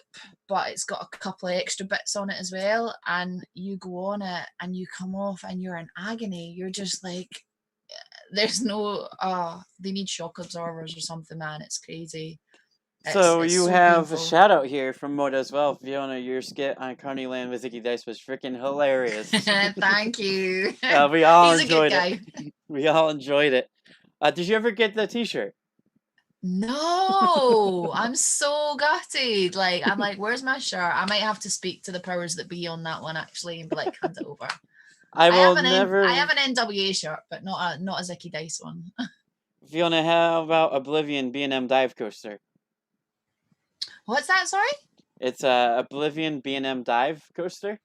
but it's got a couple of extra bits on it as well. And you go on it and you come off and you're in agony. You're just like, there's no, they need shock absorbers or something, man. It's crazy. So It's you so have painful. a shout out here from Moda as well. Fiona, your skit on Carneyland with Zicky Dice was freaking hilarious. Thank you. We all He's a good enjoyed guy. it. We all enjoyed it. Did you ever get the T-shirt? No, I'm so gutted. Like, I'm like, where's my shirt? I might have to speak to the powers that be on that one actually and be like, hand it over. I have will never. I have an NWA shirt, but not a Zicky Dice one. Fiona, how about Oblivion B&M Dive Coaster? What's that? Sorry. It's Oblivion B&M Dive Coaster.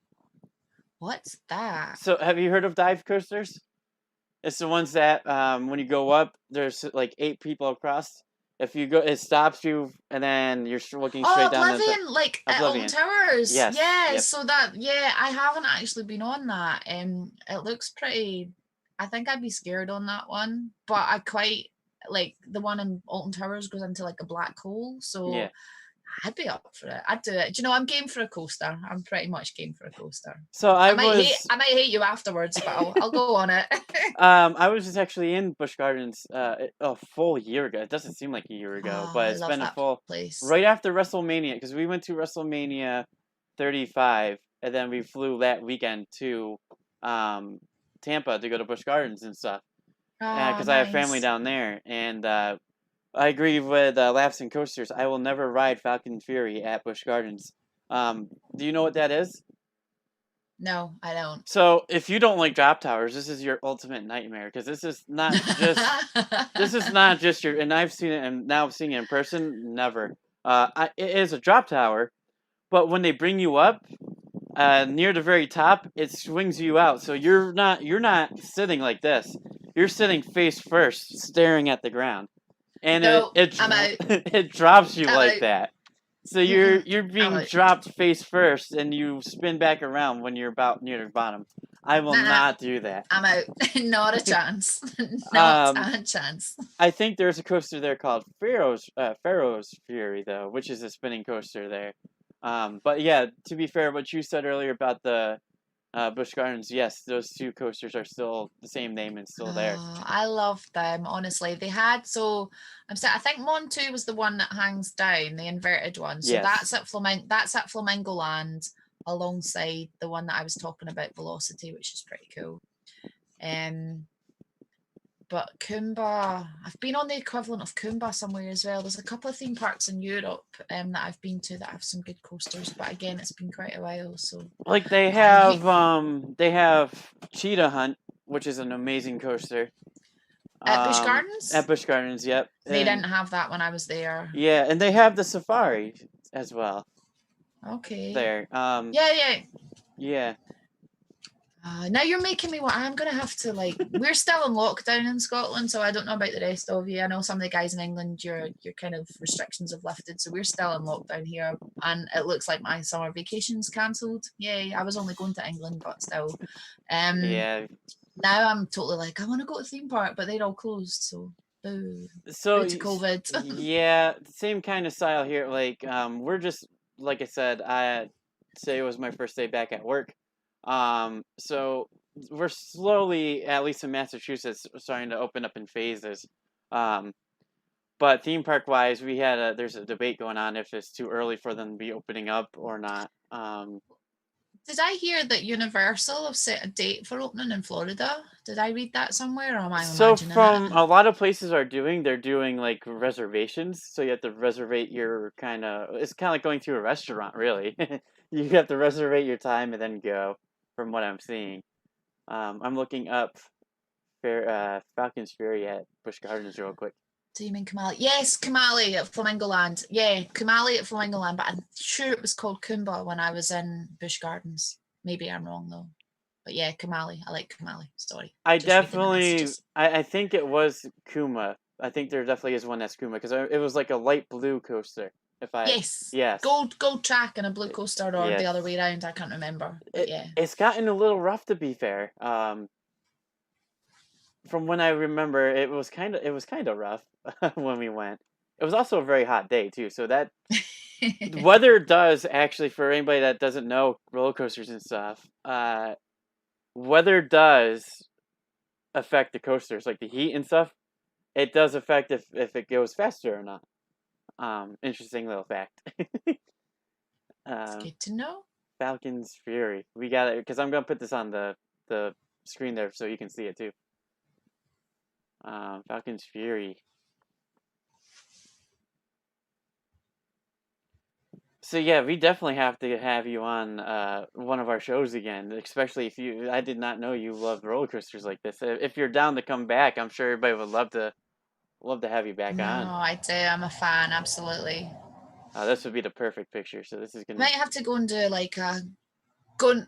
What's that? So, have you heard of dive coasters? It's the ones that when you go up, there's like 8 people across. If you go, it stops you, and then you're looking straight down. Oblivion, like Oblivion. Alton Towers. Yes. Yeah. Yep. So that, yeah, I haven't actually been on that. It looks pretty. I think I'd be scared on that one, but I quite like the one in Alton Towers goes into like a black hole. So Yeah. I'd be up for it. I'd do it. Do you know, I'm game for a coaster. I'm pretty much game for a coaster. So I might hate you afterwards, but I'll go on it. I was just actually in Busch Gardens a full year ago. It doesn't seem like a year ago, but it's been a full place. Right after WrestleMania, because we went to WrestleMania 35, and then we flew that weekend to Tampa to go to Busch Gardens and stuff. Because I have family down there, and I agree with Laughs and Coasters. I will never ride Falcon Fury at Busch Gardens. Do you know what that is? No, I don't. So if you don't like drop towers, this is your ultimate nightmare because this is not just your. And I've seen it, and now I've seen it in person. Never. It is a drop tower, but when they bring you up, near the very top, it swings you out. So you're not sitting like this. You're sitting face first, staring at the ground, and No, I'm out. it drops you I'm like out. that. So you're Mm-mm, you're I'm being out. dropped face first, and you spin back around when you're about near the bottom. I will Nah, not do that. I'm out. Not a chance. Not Um, a chance. I think there's a coaster there called Pharaoh's Fury though, which is a spinning coaster there. But yeah, to be fair, what you said earlier about the Busch Gardens, yes, those two coasters are still the same name and still there. Oh, I loved them, honestly. They had so I think Montu was the one that hangs down, the inverted one. So Yes. That's at Flamingo Land alongside the one that I was talking about, Velocity, which is pretty cool. Um but Kumba, I've been on the equivalent of Kumba somewhere as well. There's a couple of theme parks in Europe that I've been to that have some good coasters, but again, it's been quite a while. So Like you, they have Cheetah Hunt, which is an amazing coaster. at Busch At Gardens, Busch Gardens, yep. they didn't And have that when I was there. yeah, and they have the Safari as well Okay. there. Yeah, yeah. Yeah. Now you're making me I'm gonna have to we're still in lockdown in Scotland, so I don't know about the rest of you. I know some of the guys in England, your kind of restrictions have lifted, so we're still in lockdown here, and it looks like my summer vacation's cancelled. Yay! I was only going to England, but still. Yeah. Now I'm totally like I want to go to theme park, but they're all closed, so boo. So Boo to COVID. yeah, same kind of style here. Like we're just like I said, I say it was my first day back at work. So we're slowly, at least in Massachusetts, starting to open up in phases. Um, but theme park wise, there's a debate going on if it's too early for them to be opening up or not. Did I hear that Universal have set a date for opening in Florida? Did I read that somewhere, or am I So imagining it? from a lot of places they're doing like reservations. So you have to reservate your it's kind of like going to a restaurant, really. You have to reservate your time and then go. From what I'm seeing, I'm looking up Falcon's Fury at Busch Gardens real quick. Do you mean Kamali? Yes, Kamali at Flamingo Land. Yeah, Kamali at Flamingo Land, but I'm sure it was called Kumba when I was in Busch Gardens. Maybe I'm wrong though. But yeah, Kamali. I like Kamali. Sorry. Just reading the messages. I think it was Kuma. I think there definitely is one that's Kuma because it was like a light blue coaster. Yes. Yes. Gold track and a blue coaster, or Yes. the other way around. I can't remember. But yeah. It's gotten a little rough to be fair. From when I remember, it was kind of rough when we went. It was also a very hot day too, so that weather does actually, for anybody that doesn't know roller coasters and stuff, weather does affect the coasters, like the heat and stuff. It does affect if it goes faster or not. Interesting little fact. It's good to know. Falcon's Fury. We got it because I'm gonna put this on the screen there so you can see it too. Falcon's Fury. So yeah, we definitely have to have you on one of our shows again, especially if you. I did not know you loved roller coasters like this. If you're down to come back, I'm sure everybody would love to have you back No, on. I do. I'm a fan. Absolutely. This would be the perfect picture. So this is I gonna. might have to go and do go and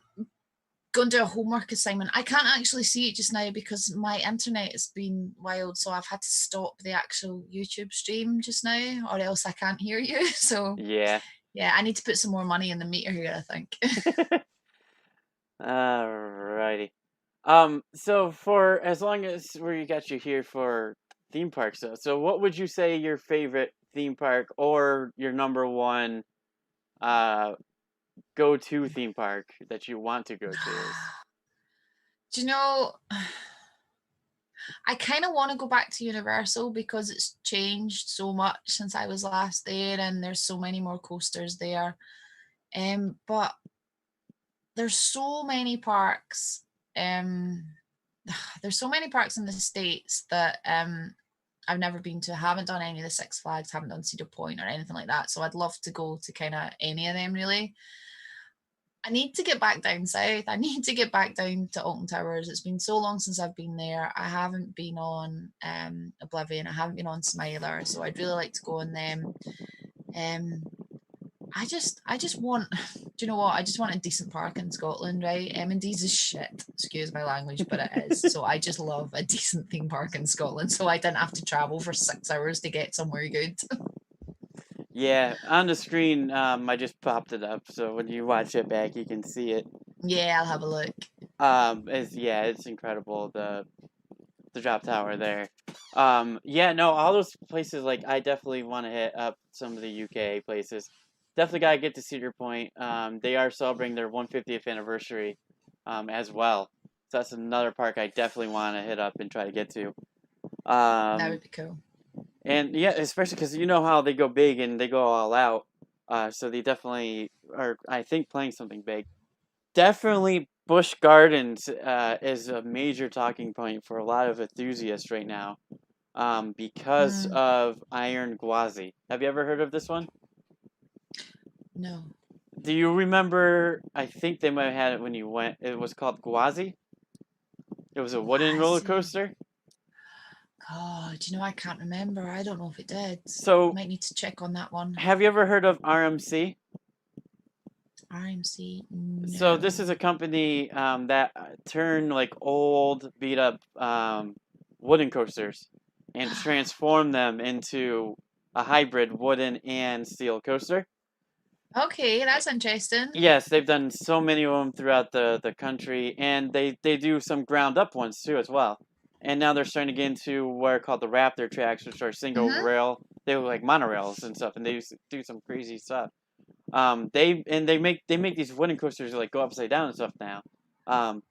go and do a homework assignment. I can't actually see it just now because my internet has been wild, so I've had to stop the actual YouTube stream just now, or else I can't hear you. So Yeah. yeah, I need to put some more money in the meter here, I think. Alrighty. So for as long as we got you here for theme parks, so what would you say your favorite theme park or your number one go-to theme park that you want to go to is? Do you know, I kind of want to go back to Universal because it's changed so much since I was last there, and there's so many more coasters there. But there's so many parks. There's so many parks in the States that I've never been to. I haven't done any of the Six Flags, haven't done Cedar Point or anything like that. So I'd love to go to kind of any of them really. I need to get back down south. I need to get back down to Alton Towers. It's been so long since I've been there. I haven't been on Oblivion. I haven't been on Smiler. So I'd really like to go on them. I just want, do you know what? I just want a decent park in Scotland, right? M&D's is shit. Excuse my language, but it is. So I just love a decent theme park in Scotland, so I didn't have to travel for 6 hours to get somewhere good. Yeah, on the screen, I just popped it up, so when you watch it back, you can see it. Yeah, I'll have a look. It's incredible the drop tower there. Yeah, no, all those places like I definitely want to hit up some of the UK places. Definitely gotta get to Cedar Point. They are celebrating their 150th anniversary, as well. So that's another park I definitely want to hit up and try to get to. That Um, would be cool. and yeah, especially because you know how they go big and they go all out. So they definitely are, I think, playing something big. Definitely, Busch Gardens is a major talking point for a lot of enthusiasts right now, because Mm, of Iron Gwazi. Have you ever heard of this one? no. Do you remember? I think they might have had it when you went. It was called Gwazi. It was a wooden roller Quasi. coaster. God, I can't remember. I don't know if it did. So, Might need to check on that one. have you ever heard of RMC? RMC, So this is no. a company that turn like old, beat up wooden coasters and transform them into a hybrid wooden and steel coaster. Okay, that's interesting. Yes, they've done so many of them throughout the country, and they do some ground up ones too as well. And now they're starting to get into what are called the Raptor tracks, which are single Mm-hmm. rail. They look like monorails and stuff, and they do some crazy stuff. They make these wooden coasters like go upside down and stuff now. Um,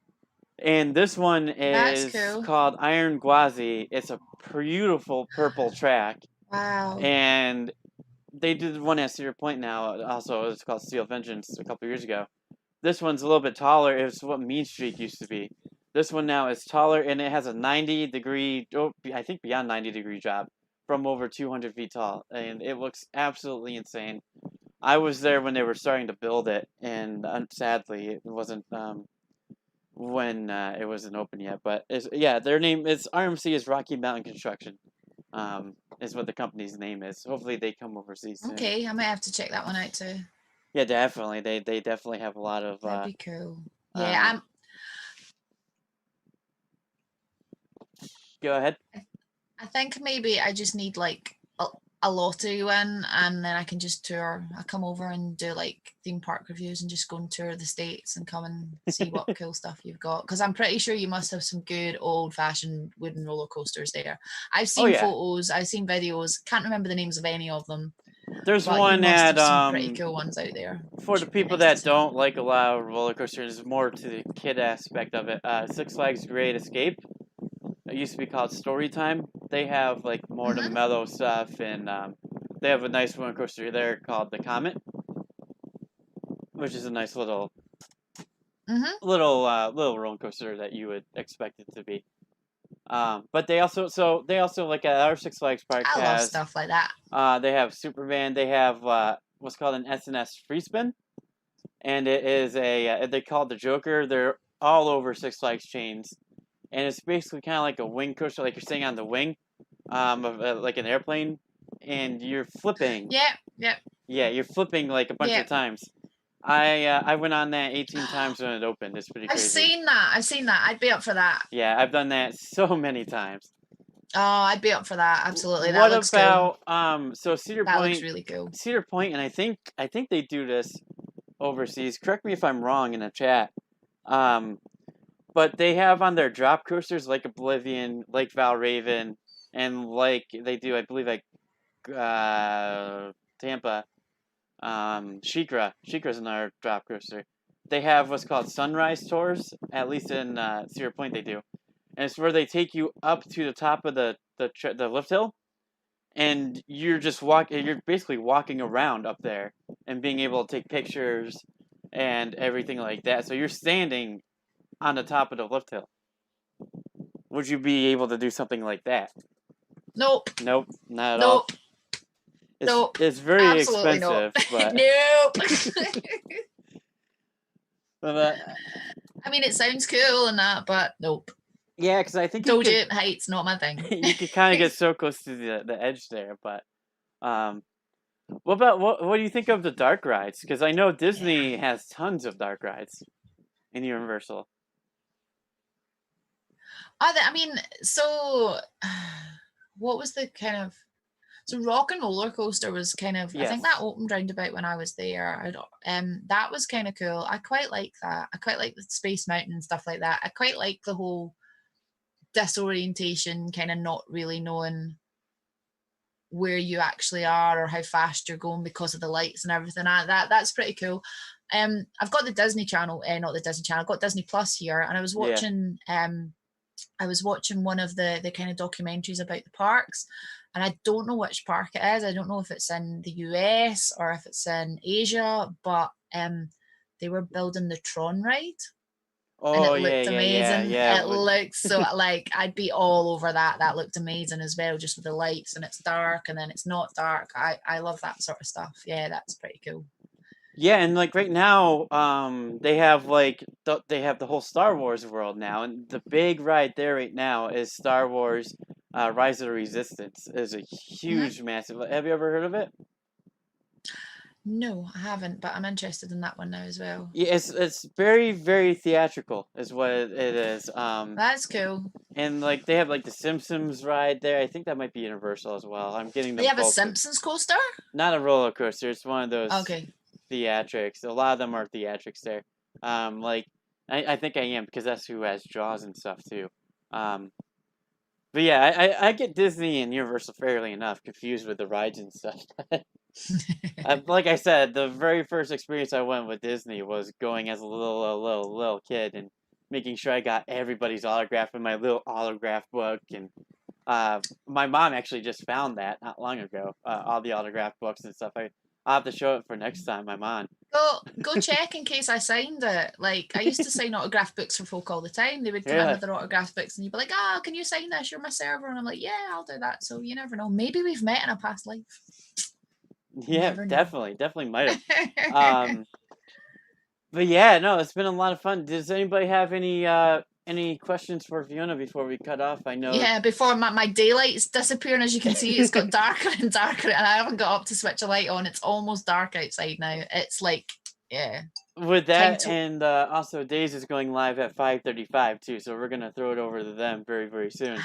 and this one That's is cool. called Iron Gwazi. It's a beautiful purple track, Wow. and they did one at Cedar Point now. Also, it's called Steel Vengeance a couple years ago. This one's a little bit taller. It's what Mean Streak used to be. This one now is taller, and it has a 90-degree, I think beyond 90-degree drop from over 200 feet tall, and it looks absolutely insane. I was there when they were starting to build it, and sadly, it wasn't when it wasn't open yet. But yeah, their name is RMC is Rocky Mountain Construction. Is what the company's name is. Hopefully, they come overseas soon. Okay, I might have to check that one out too. Yeah, definitely. They definitely have a lot of. That'd be cool. Yeah, Um, Go ahead. I think maybe I just need like a lottery win, and then I can just tour. I come over and do like theme park reviews and just go and tour the states and come and see what cool stuff you've got. Because I'm pretty sure you must have some good old fashioned wooden roller coasters there. I've Oh seen yeah, photos, I've seen videos. Can't remember the names of any of them, there's but you one must at have some pretty cool ones out there, for which the would be people nice to that see. don't like a lot of roller coasters, more to the kid aspect of it. Six Flags Great Escape. It used to be called Storytime. They have like more the Mhm. mellow stuff, and they have a nice roller coaster there called the Comet, which is a nice Mhm. little roller coaster that you would expect it to be. But they also like at our Six Flags Park I love has stuff like that. they have Superman. They have what's called an SNS free spin, and it is they call it the Joker. They're all over Six Flags chains, and it's basically kind of like a wing coaster, like you're sitting on the wing, of like an airplane, and you're flipping. Yeah, yeah, Yeah, you're flipping like a bunch yeah. of times. I went on that 18 times when it opened. It's pretty I've crazy. seen that. I've seen that. I'd be up for that. Yeah, I've done that so many times. Oh, I'd be up for that. Absolutely. That What looks cool. about so That looks really cool. Cedar Point, and I think they do this overseas. Correct me if I'm wrong in the chat. Um, but they have on their drop coasters like Oblivion, like Valraven, and like they do, I believe, like Tampa, Sheikra. Sheikra another drop coaster. They have what's called sunrise tours. At least in Cedar Point, they do, and it's where they take you up to the top of the lift hill, and you're basically walking around up there and being able to take pictures and everything like that. So you're standing on the top of the lift hill. Would you be able to do something like that? Nope. Nope, not at all. Nope. Nope. It's very Absolutely not. expensive, but Nope. but I mean, it sounds cool and that, but nope. yeah, because I think Told you, height's not my thing. you could kind of get so close to the edge there, but um What do you think of the dark rides? Because I know Disney has tons of dark rides in Universal. I mean, so what was the kind of so Rock and Roller Coaster was kind of, I think that Yes. opened round about when I was there. That was kind of cool. I quite like that. I quite like the Space Mountain and stuff like that. I quite like the whole disorientation, kind of not really knowing where you actually are or how fast you're going because of the lights and everything. That's pretty cool. I've got the Disney Channel, not the Disney Channel. I've got Disney Plus here, and Yeah. I was watching one of the kind of documentaries about the parks, and I don't know which park it is. I don't know if it's in the US or if it's in Asia, but they were building the Tron ride, and Oh it yeah, looked yeah, yeah, amazing. yeah. It looks so like I'd be all over that. That looked amazing as well, just with the lights and it's dark and then it's not dark. I love that sort of stuff. Yeah, that's pretty cool. Yeah, and like right now, they have they have the whole Star Wars world now, and the big ride there right now is Star Wars, Rise of the Resistance. Is a Hmm. huge, massive. Have you ever heard of it? No, I haven't, but I'm interested in that one now as well. Yeah, it's very very theatrical, is what it is. That's cool. And like they have like the Simpsons ride there. I think that might be Universal as well. I'm getting They them have a both. Simpsons coaster. Not a roller coaster. It's one of those Okay. theatrics. A lot of them are theatrics there. Like I think I am because that's who has Jaws and stuff too. Um, but yeah, I get Disney and Universal fairly enough confused with the rides and stuff. Like I said, the very first experience I went with Disney was going as a little kid and making sure I got everybody's autograph in my little autograph book. And my mom actually just found that not long ago. All the autograph books and stuff. I'll have to show it for next time I'm on. Go check in case I signed it. Like I used to sign autograph books for folk all the time. They would come in Really? with their autograph books and you'd be like, "Oh, can you sign this? You're my server." And I'm like, "Yeah, I'll do that." So you never know. Maybe we've met in a past life. You Yeah, never know. definitely might have. Um, but yeah, no, it's been a lot of fun. Does anybody have any questions for Fiona before we cut off? I know. Yeah, before my daylight's disappearing, as you can see, it's got darker and darker, and I haven't got up to switch a light on. It's almost dark outside now. It's like, yeah, With time that, to. and also Days is going live at 5:35 too, so we're gonna throw it over to them very very soon.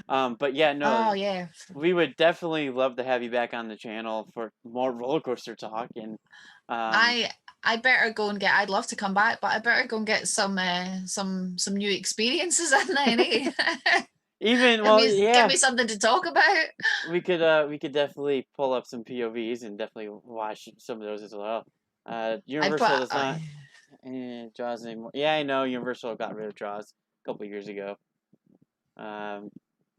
But yeah, Oh no, yeah, we would definitely love to have you back on the channel for more roller coaster talk. And um, I I better go and get. I'd love to come back, but I better go and get some new experiences in there. Eh? even give well, me give yeah, me something to talk about. we could definitely pull up some POVs and definitely watch some of those as well. I put. Universal does not Jaws anymore. Yeah, I know Universal got rid of Jaws a couple years ago. Um,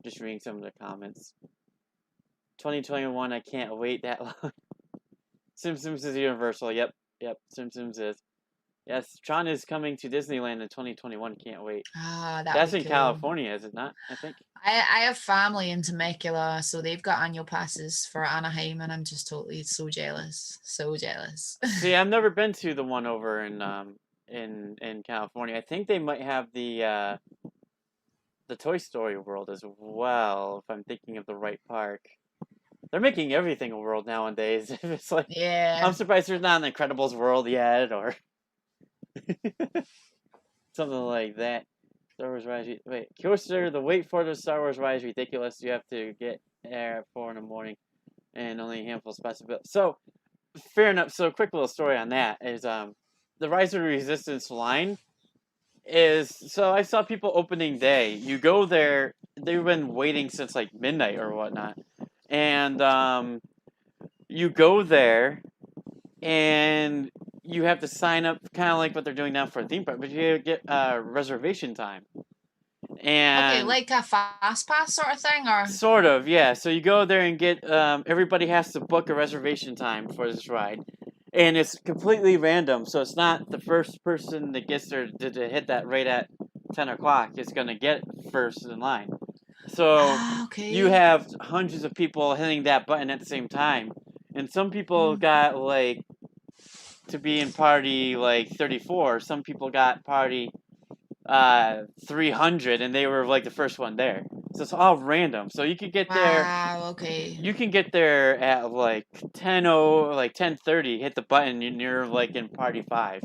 just reading some of the comments. 2021, I can't wait that long. Simpsons is Universal. Yep. Simpsons is. Yes, Tron is coming to Disneyland in 2021. Can't wait. That'd That's be in cool. California, is it not? I think. I have family in Temecula, so they've got annual passes for Anaheim, and I'm just totally so jealous, so jealous. See, I've never been to the one over in California. I think they might have the Toy Story World as well, if I'm thinking of the right park. They're making everything a world nowadays. It's like I'm Yeah. surprised there's not an Incredibles world yet, or something like that. Star Wars Rise. Wait, Coaster. The wait for the Star Wars Rise ridiculous. You have to get there at 4 in the morning, and only a handful of spots available. So fair enough. So quick little story on that is the Rise of the Resistance line is so I saw people opening day. You go there. They've been waiting since like midnight or whatnot, and you go there and you have to sign up, kind of like what they're doing now for a theme park, but you get reservation time. Okay, And like a fast pass sort of thing, or sort of, yeah. So you go there and get everybody has to book a reservation time for this ride, and it's completely random. So it's not the first person that gets there to hit that right at 10 o'clock is gonna get first in line. So you okay. have hundreds of people hitting that button at the same time, and some people Hmm. got like to be in party like 34. Some people got party 300, and they were like the first one there. So it's all random. So you could get there. Wow, okay. You can get there at like 10:30. Hit the button, and you're like in party 5.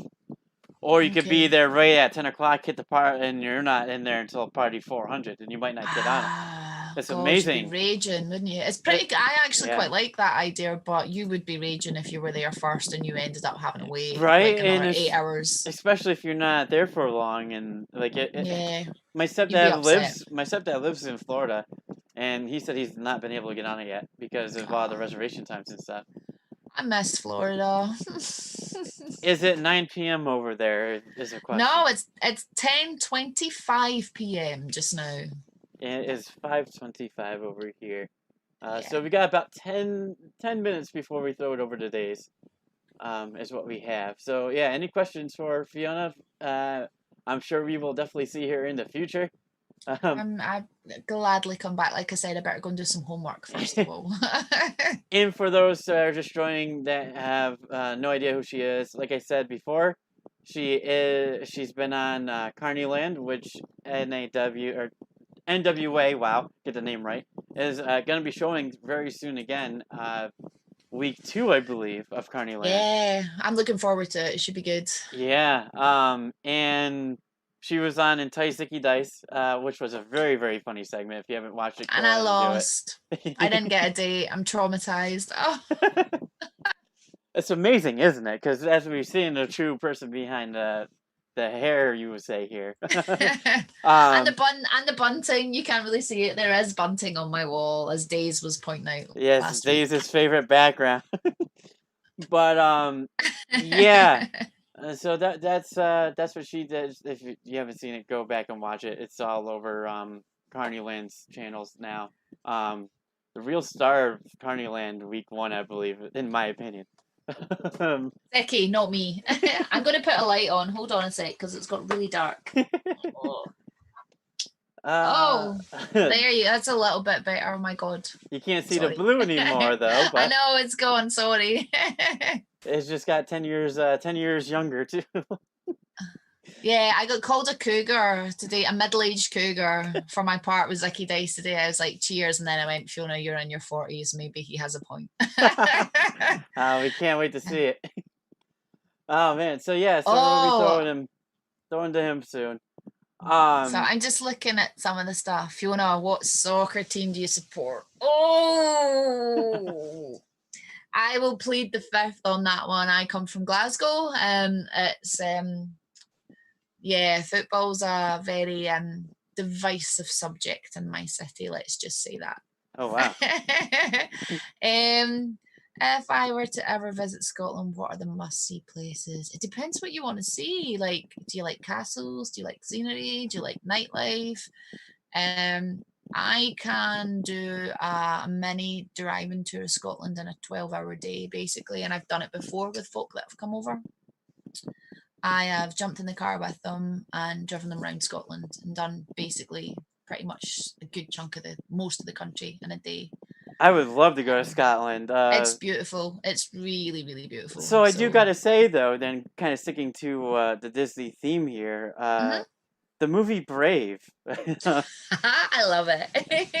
Or you could be Okay. there right at 10 o'clock. Hit the part, and you're not in there until party 400, and you might not get on it. Ah, It's God, you'd be amazing. raging, wouldn't you? It's It, pretty good. I actually yeah. quite like that idea, but you would be raging if you were there first and you ended up having to wait Right, like and another eight it's hours. especially if you're not there for long, and like Yeah, my you'd be stepdad upset. lives in Florida, and he said he's not been able to get on it yet because of all the Oh, reservation times and stuff. I miss Florida. Is it 9 p.m. over there? Is a question. No, it's 10:25 p.m. just now. It is 5:25 over here. So Yeah. we got about 10 minutes before we throw it over to Days. Is what we have. So yeah, any questions for Fiona? I'm sure we will definitely see her in the future. Um, I gladly come back. Like I said, I better go and do some homework first of all. and for those that are just joining that have no idea who she is, like I said before, she's been on Carneyland, which NAW or NWA. Wow, get the name right. Is going to be showing very soon again. Week 2, I believe, of Carneyland. Yeah, I'm looking forward to it. It should be good. Yeah. And she was on Entice Icky Dice, which was a very, very funny segment. If you haven't watched it, And go I ahead and do lost. I didn't it. get a date. I'm traumatized. Oh. It's amazing, isn't it? Because as we've seen the true person behind the hair, you would say here. And um, the bunting, you can't really see it. There is bunting on my wall, as Days was pointing out yes, last week. Dave's favorite background. But yeah. So that's what she did. If you haven't seen it, go back and watch it. It's all over Carneyland's channels now. The real star of Carneyland week 1, I believe, in my opinion. Becky, not me. I'm going to put a light on. Hold on a sec, because it's got really dark. Oh, uh, oh, there you. That's a little bit better. Oh my God. you can't see the Sorry. blue anymore though, I but know it's gone. Sorry. it's just got 10 years younger too. Yeah, I got called a cougar today, a middle-aged cougar for my part with Zicky Dice today. I was like, cheers, and then I went, Fiona, you're in your 40s. Maybe he has a point. We can't wait to see it. Oh man, so yeah, so we'll be Oh, throwing to him soon. so Um, I'm just looking at some of the stuff. Fiona, what soccer team do you support? Oh, I will plead the fifth on that one. I come from Glasgow. It's yeah, football's a very divisive subject in my city. Let's just say that. oh wow. If I were to ever visit Scotland, what are the must-see places? It depends what you want to see. Like, do you like castles? Do you like scenery? Do you like nightlife? I can do a mini driving tour of Scotland in a 12-hour day, basically, and I've done it before with folk that have come over. I have jumped in the car with them and driven them around Scotland and done basically pretty much a good chunk of most of the country in a day. I would love to go to Scotland. It's beautiful. It's really, really beautiful. So I do gotta say though, then kind of sticking to the Disney theme here, the movie Brave. I love it.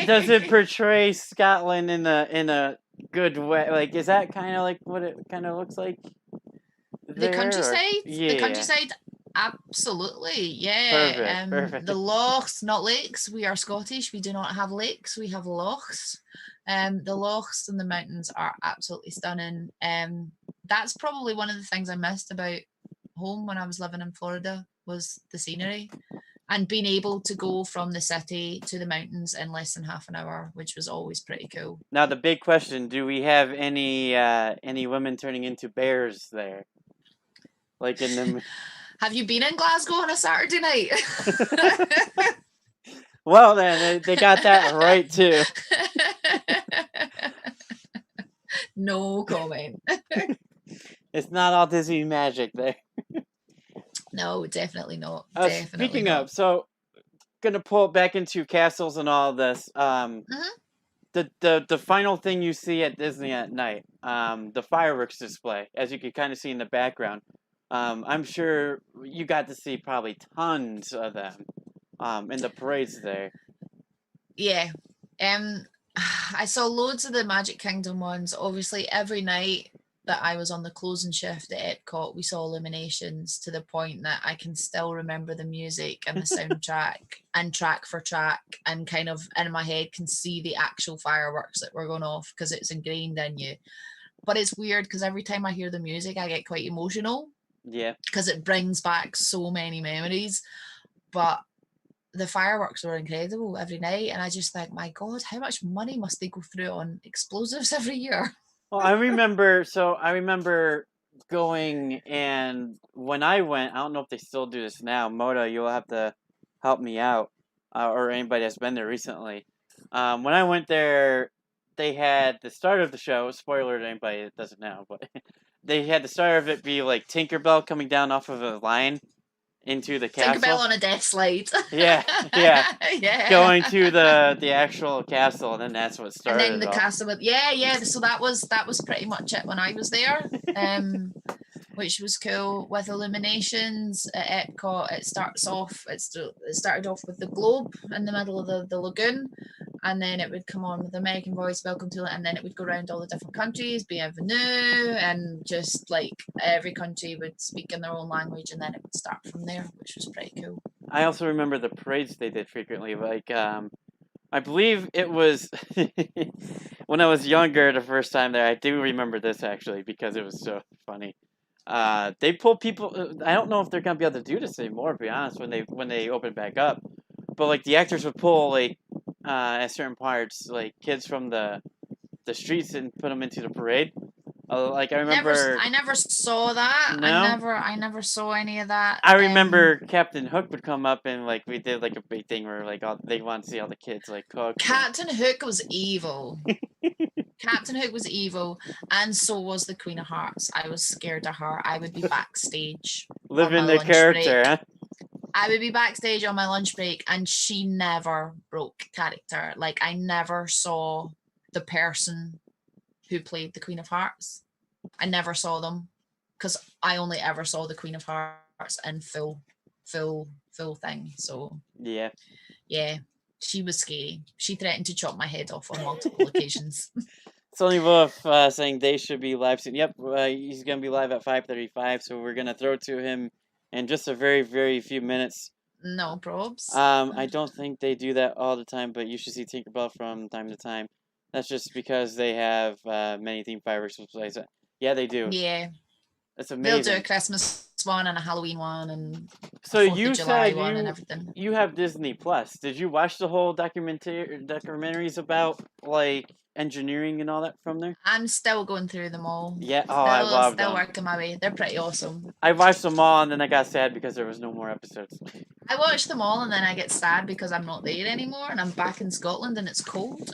Does it portray Scotland in a good way? Like, is that kind of like what it kind of looks like The there? countryside? Yeah. The countryside? Absolutely. Yeah. Perfect. The lochs, not lakes. We are Scottish. We do not have lakes. We have lochs. The lochs and the mountains are absolutely stunning. That's probably one of the things I missed about home when I was living in Florida was the scenery and being able to go from the city to the mountains in less than half an hour, which was always pretty cool. Now the big question: do we have any women turning into bears there? Like in the. Have you been in Glasgow on a Saturday night? Well, then they got that right too. No comment. It's not all Disney magic there. No, definitely not. Speaking of, so gonna pull it back into castles and all this. The final thing you see at Disney at night, the fireworks display, as you can kind of see in the background. I'm sure you got to see probably tons of them in the parades there. Yeah. Um, I saw loads of the Magic Kingdom ones. Obviously, every night that I was on the closing shift at Epcot, we saw illuminations to the point that I can still remember the music and the soundtrack and track for track, and kind of in my head can see the actual fireworks that were going off because it's ingrained in you. But it's weird because every time I hear the music, I get quite emotional Yeah. because it brings back so many memories. But the fireworks were incredible every night, and I just think, my God, how much money must they go through on explosives every year? Well, I remember. So I remember going, and when I went, I don't know if they still do this now. Moda, you'll have to help me out, or anybody that's been there recently. When I went there, they had the start of the show. Spoiler to anybody that doesn't know, but they had the start of it be like Tinkerbell coming down off of a line into the Tinkerbell castle. on a death slide. Yeah, yeah. Yeah. Going to the actual castle, and then that's what And then started the it all. castle with, yeah. So that was pretty much it when I was there. Which was cool with illuminations at Epcot. It started off with the globe in the middle of the lagoon, and then it would come on with the American voice, welcome to it, and then it would go around all the different countries, bienvenue, and just like every country would speak in their own language, and then it would start from there, which was pretty cool. I also remember the parades they did frequently. Like, I believe it was when I was younger the first time there. I do remember this actually because it was so funny. They pull people. I don't know if they're gonna be able to do this anymore. To be honest, when they open back up, but like the actors would pull like at certain parts like kids from the streets and put them into the parade. Like I remember. I never saw that. No. I never saw any of that. I remember Captain Hook would come up and like we did like a big thing where like they want to see all the kids like cook. Captain Hook was evil. Captain Hook was evil, and so was the Queen of Hearts. I was scared of her. I would be backstage Living the character, huh? I would be backstage on my lunch break, and she never broke character. Like, I never saw the person who played the Queen of Hearts. I never saw them because I only ever saw the Queen of Hearts in full thing. So Yeah. Yeah, she was scary. She threatened to chop my head off on multiple occasions. Sonny Wolf saying they should be live soon. Yep, he's gonna be live at 5:35, so we're gonna throw to him in just a very few minutes. No probs. I don't think they do that all the time, but you should see Tinkerbell from time to time. That's just because they have many themed fireworks displays. Yeah, they do. Yeah, That's amazing. they'll do a Christmas one and a Halloween one and so a 4th you of July said one and everything. You have Disney Plus. Did you watch the whole documentaries about like engineering and all that from there? I'm still going through them all. Yeah. Oh, I love Still them. working my way. They're pretty awesome. I watched them all and then I got sad because there was no more episodes. I watch them all and then I get sad because I'm not there anymore and I'm back in Scotland and it's cold.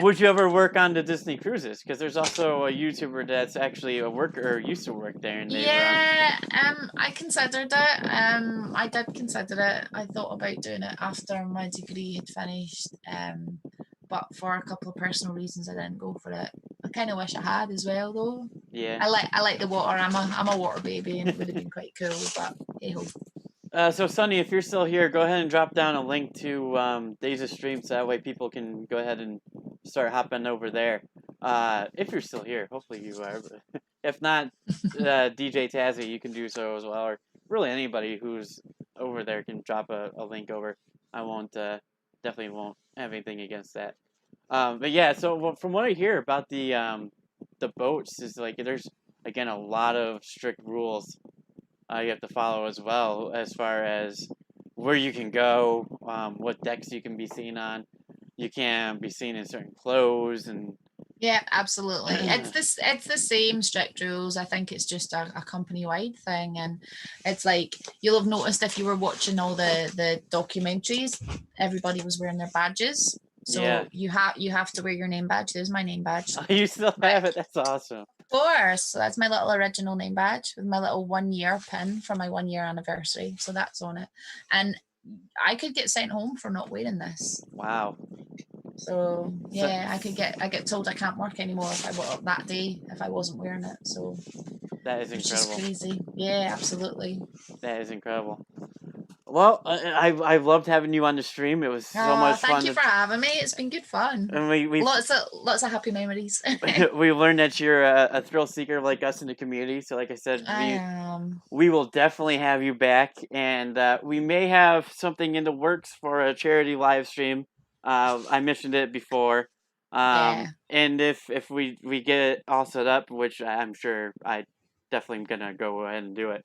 Would you ever work on the Disney cruises? Because there's also a YouTuber that's actually a worker or used to work there. And I considered it. I did consider it. I thought about doing it after my degree had finished. But for a couple of personal reasons, I didn't go for it. I kind of wish I had as well, though. Yeah. I like the water. I'm a water baby, and it would have been quite cool. But hey ho. So Sonny, if you're still here, go ahead and drop down a link to Days of Stream, so that way people can go ahead and start hopping over there. If you're still here, hopefully you are. But if not, DJ Tazzy, you can do so as well, or really anybody who's over there can drop a link over. I won't definitely won't have anything against that. But yeah, so from what I hear about the boats is like there's again a lot of strict rules you have to follow as well as far as where you can go, what decks you can be seen on. You can't be seen in certain clothes and. Yeah, absolutely. It's the same strict rules. I think it's just a company wide thing, and it's like you'll have noticed if you were watching all the documentaries, everybody was wearing their badges. So yeah. you have to wear your name badge. There's my name badge. Oh, you still have it? That's awesome. Of course. So that's my little original name badge with my little 1 year pin for my 1 year anniversary. So that's on it. And I could get sent home for not wearing this. Wow. So yeah, I get told I can't work anymore if I work that day if I wasn't wearing it. So that is incredible. Which is crazy. Yeah, absolutely. That is incredible. Well, I loved having you on the stream. It was so much Thank fun. you for having me. It's been good fun. And we Lots of happy memories. we learned that you're a thrill seeker like us in the community. So, like I said, I am. we will definitely have you back, and we may have something in the works for a charity live stream. I mentioned it before. Yeah. And if we get it all set up, which I'm sure I definitely am gonna go ahead and do it.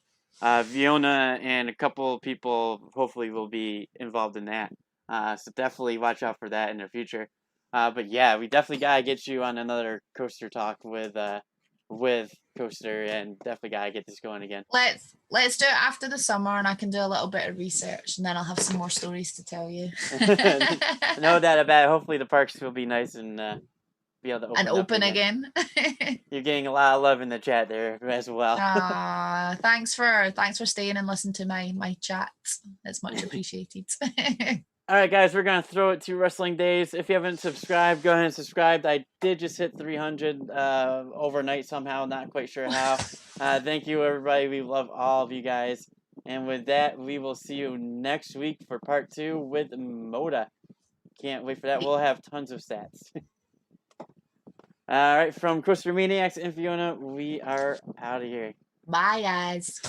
Fiona and a couple people hopefully will be involved in that. So definitely watch out for that in the future. But yeah, we definitely gotta get you on another coaster talk with Coaster, and definitely gotta get this going again. Let's do it after the summer, and I can do a little bit of research, and then I'll have some more stories to tell you. No doubt about it. Hopefully the parks will be nice and be able to open and up open again. You're getting a lot of love in the chat there as well. Thanks for staying and listening to my chats. It's much appreciated. All right, guys, we're gonna throw it to Wrestling Days. If you haven't subscribed, go ahead and subscribe. I did just hit 300 overnight somehow. Not quite sure how. Thank you, everybody. We love all of you guys. And with that, we will see you next week for part 2 with Moda. Can't wait for that. We'll have tons of stats. All right, from Coaster Maniacs and Fiona, we are out of here. Bye, guys.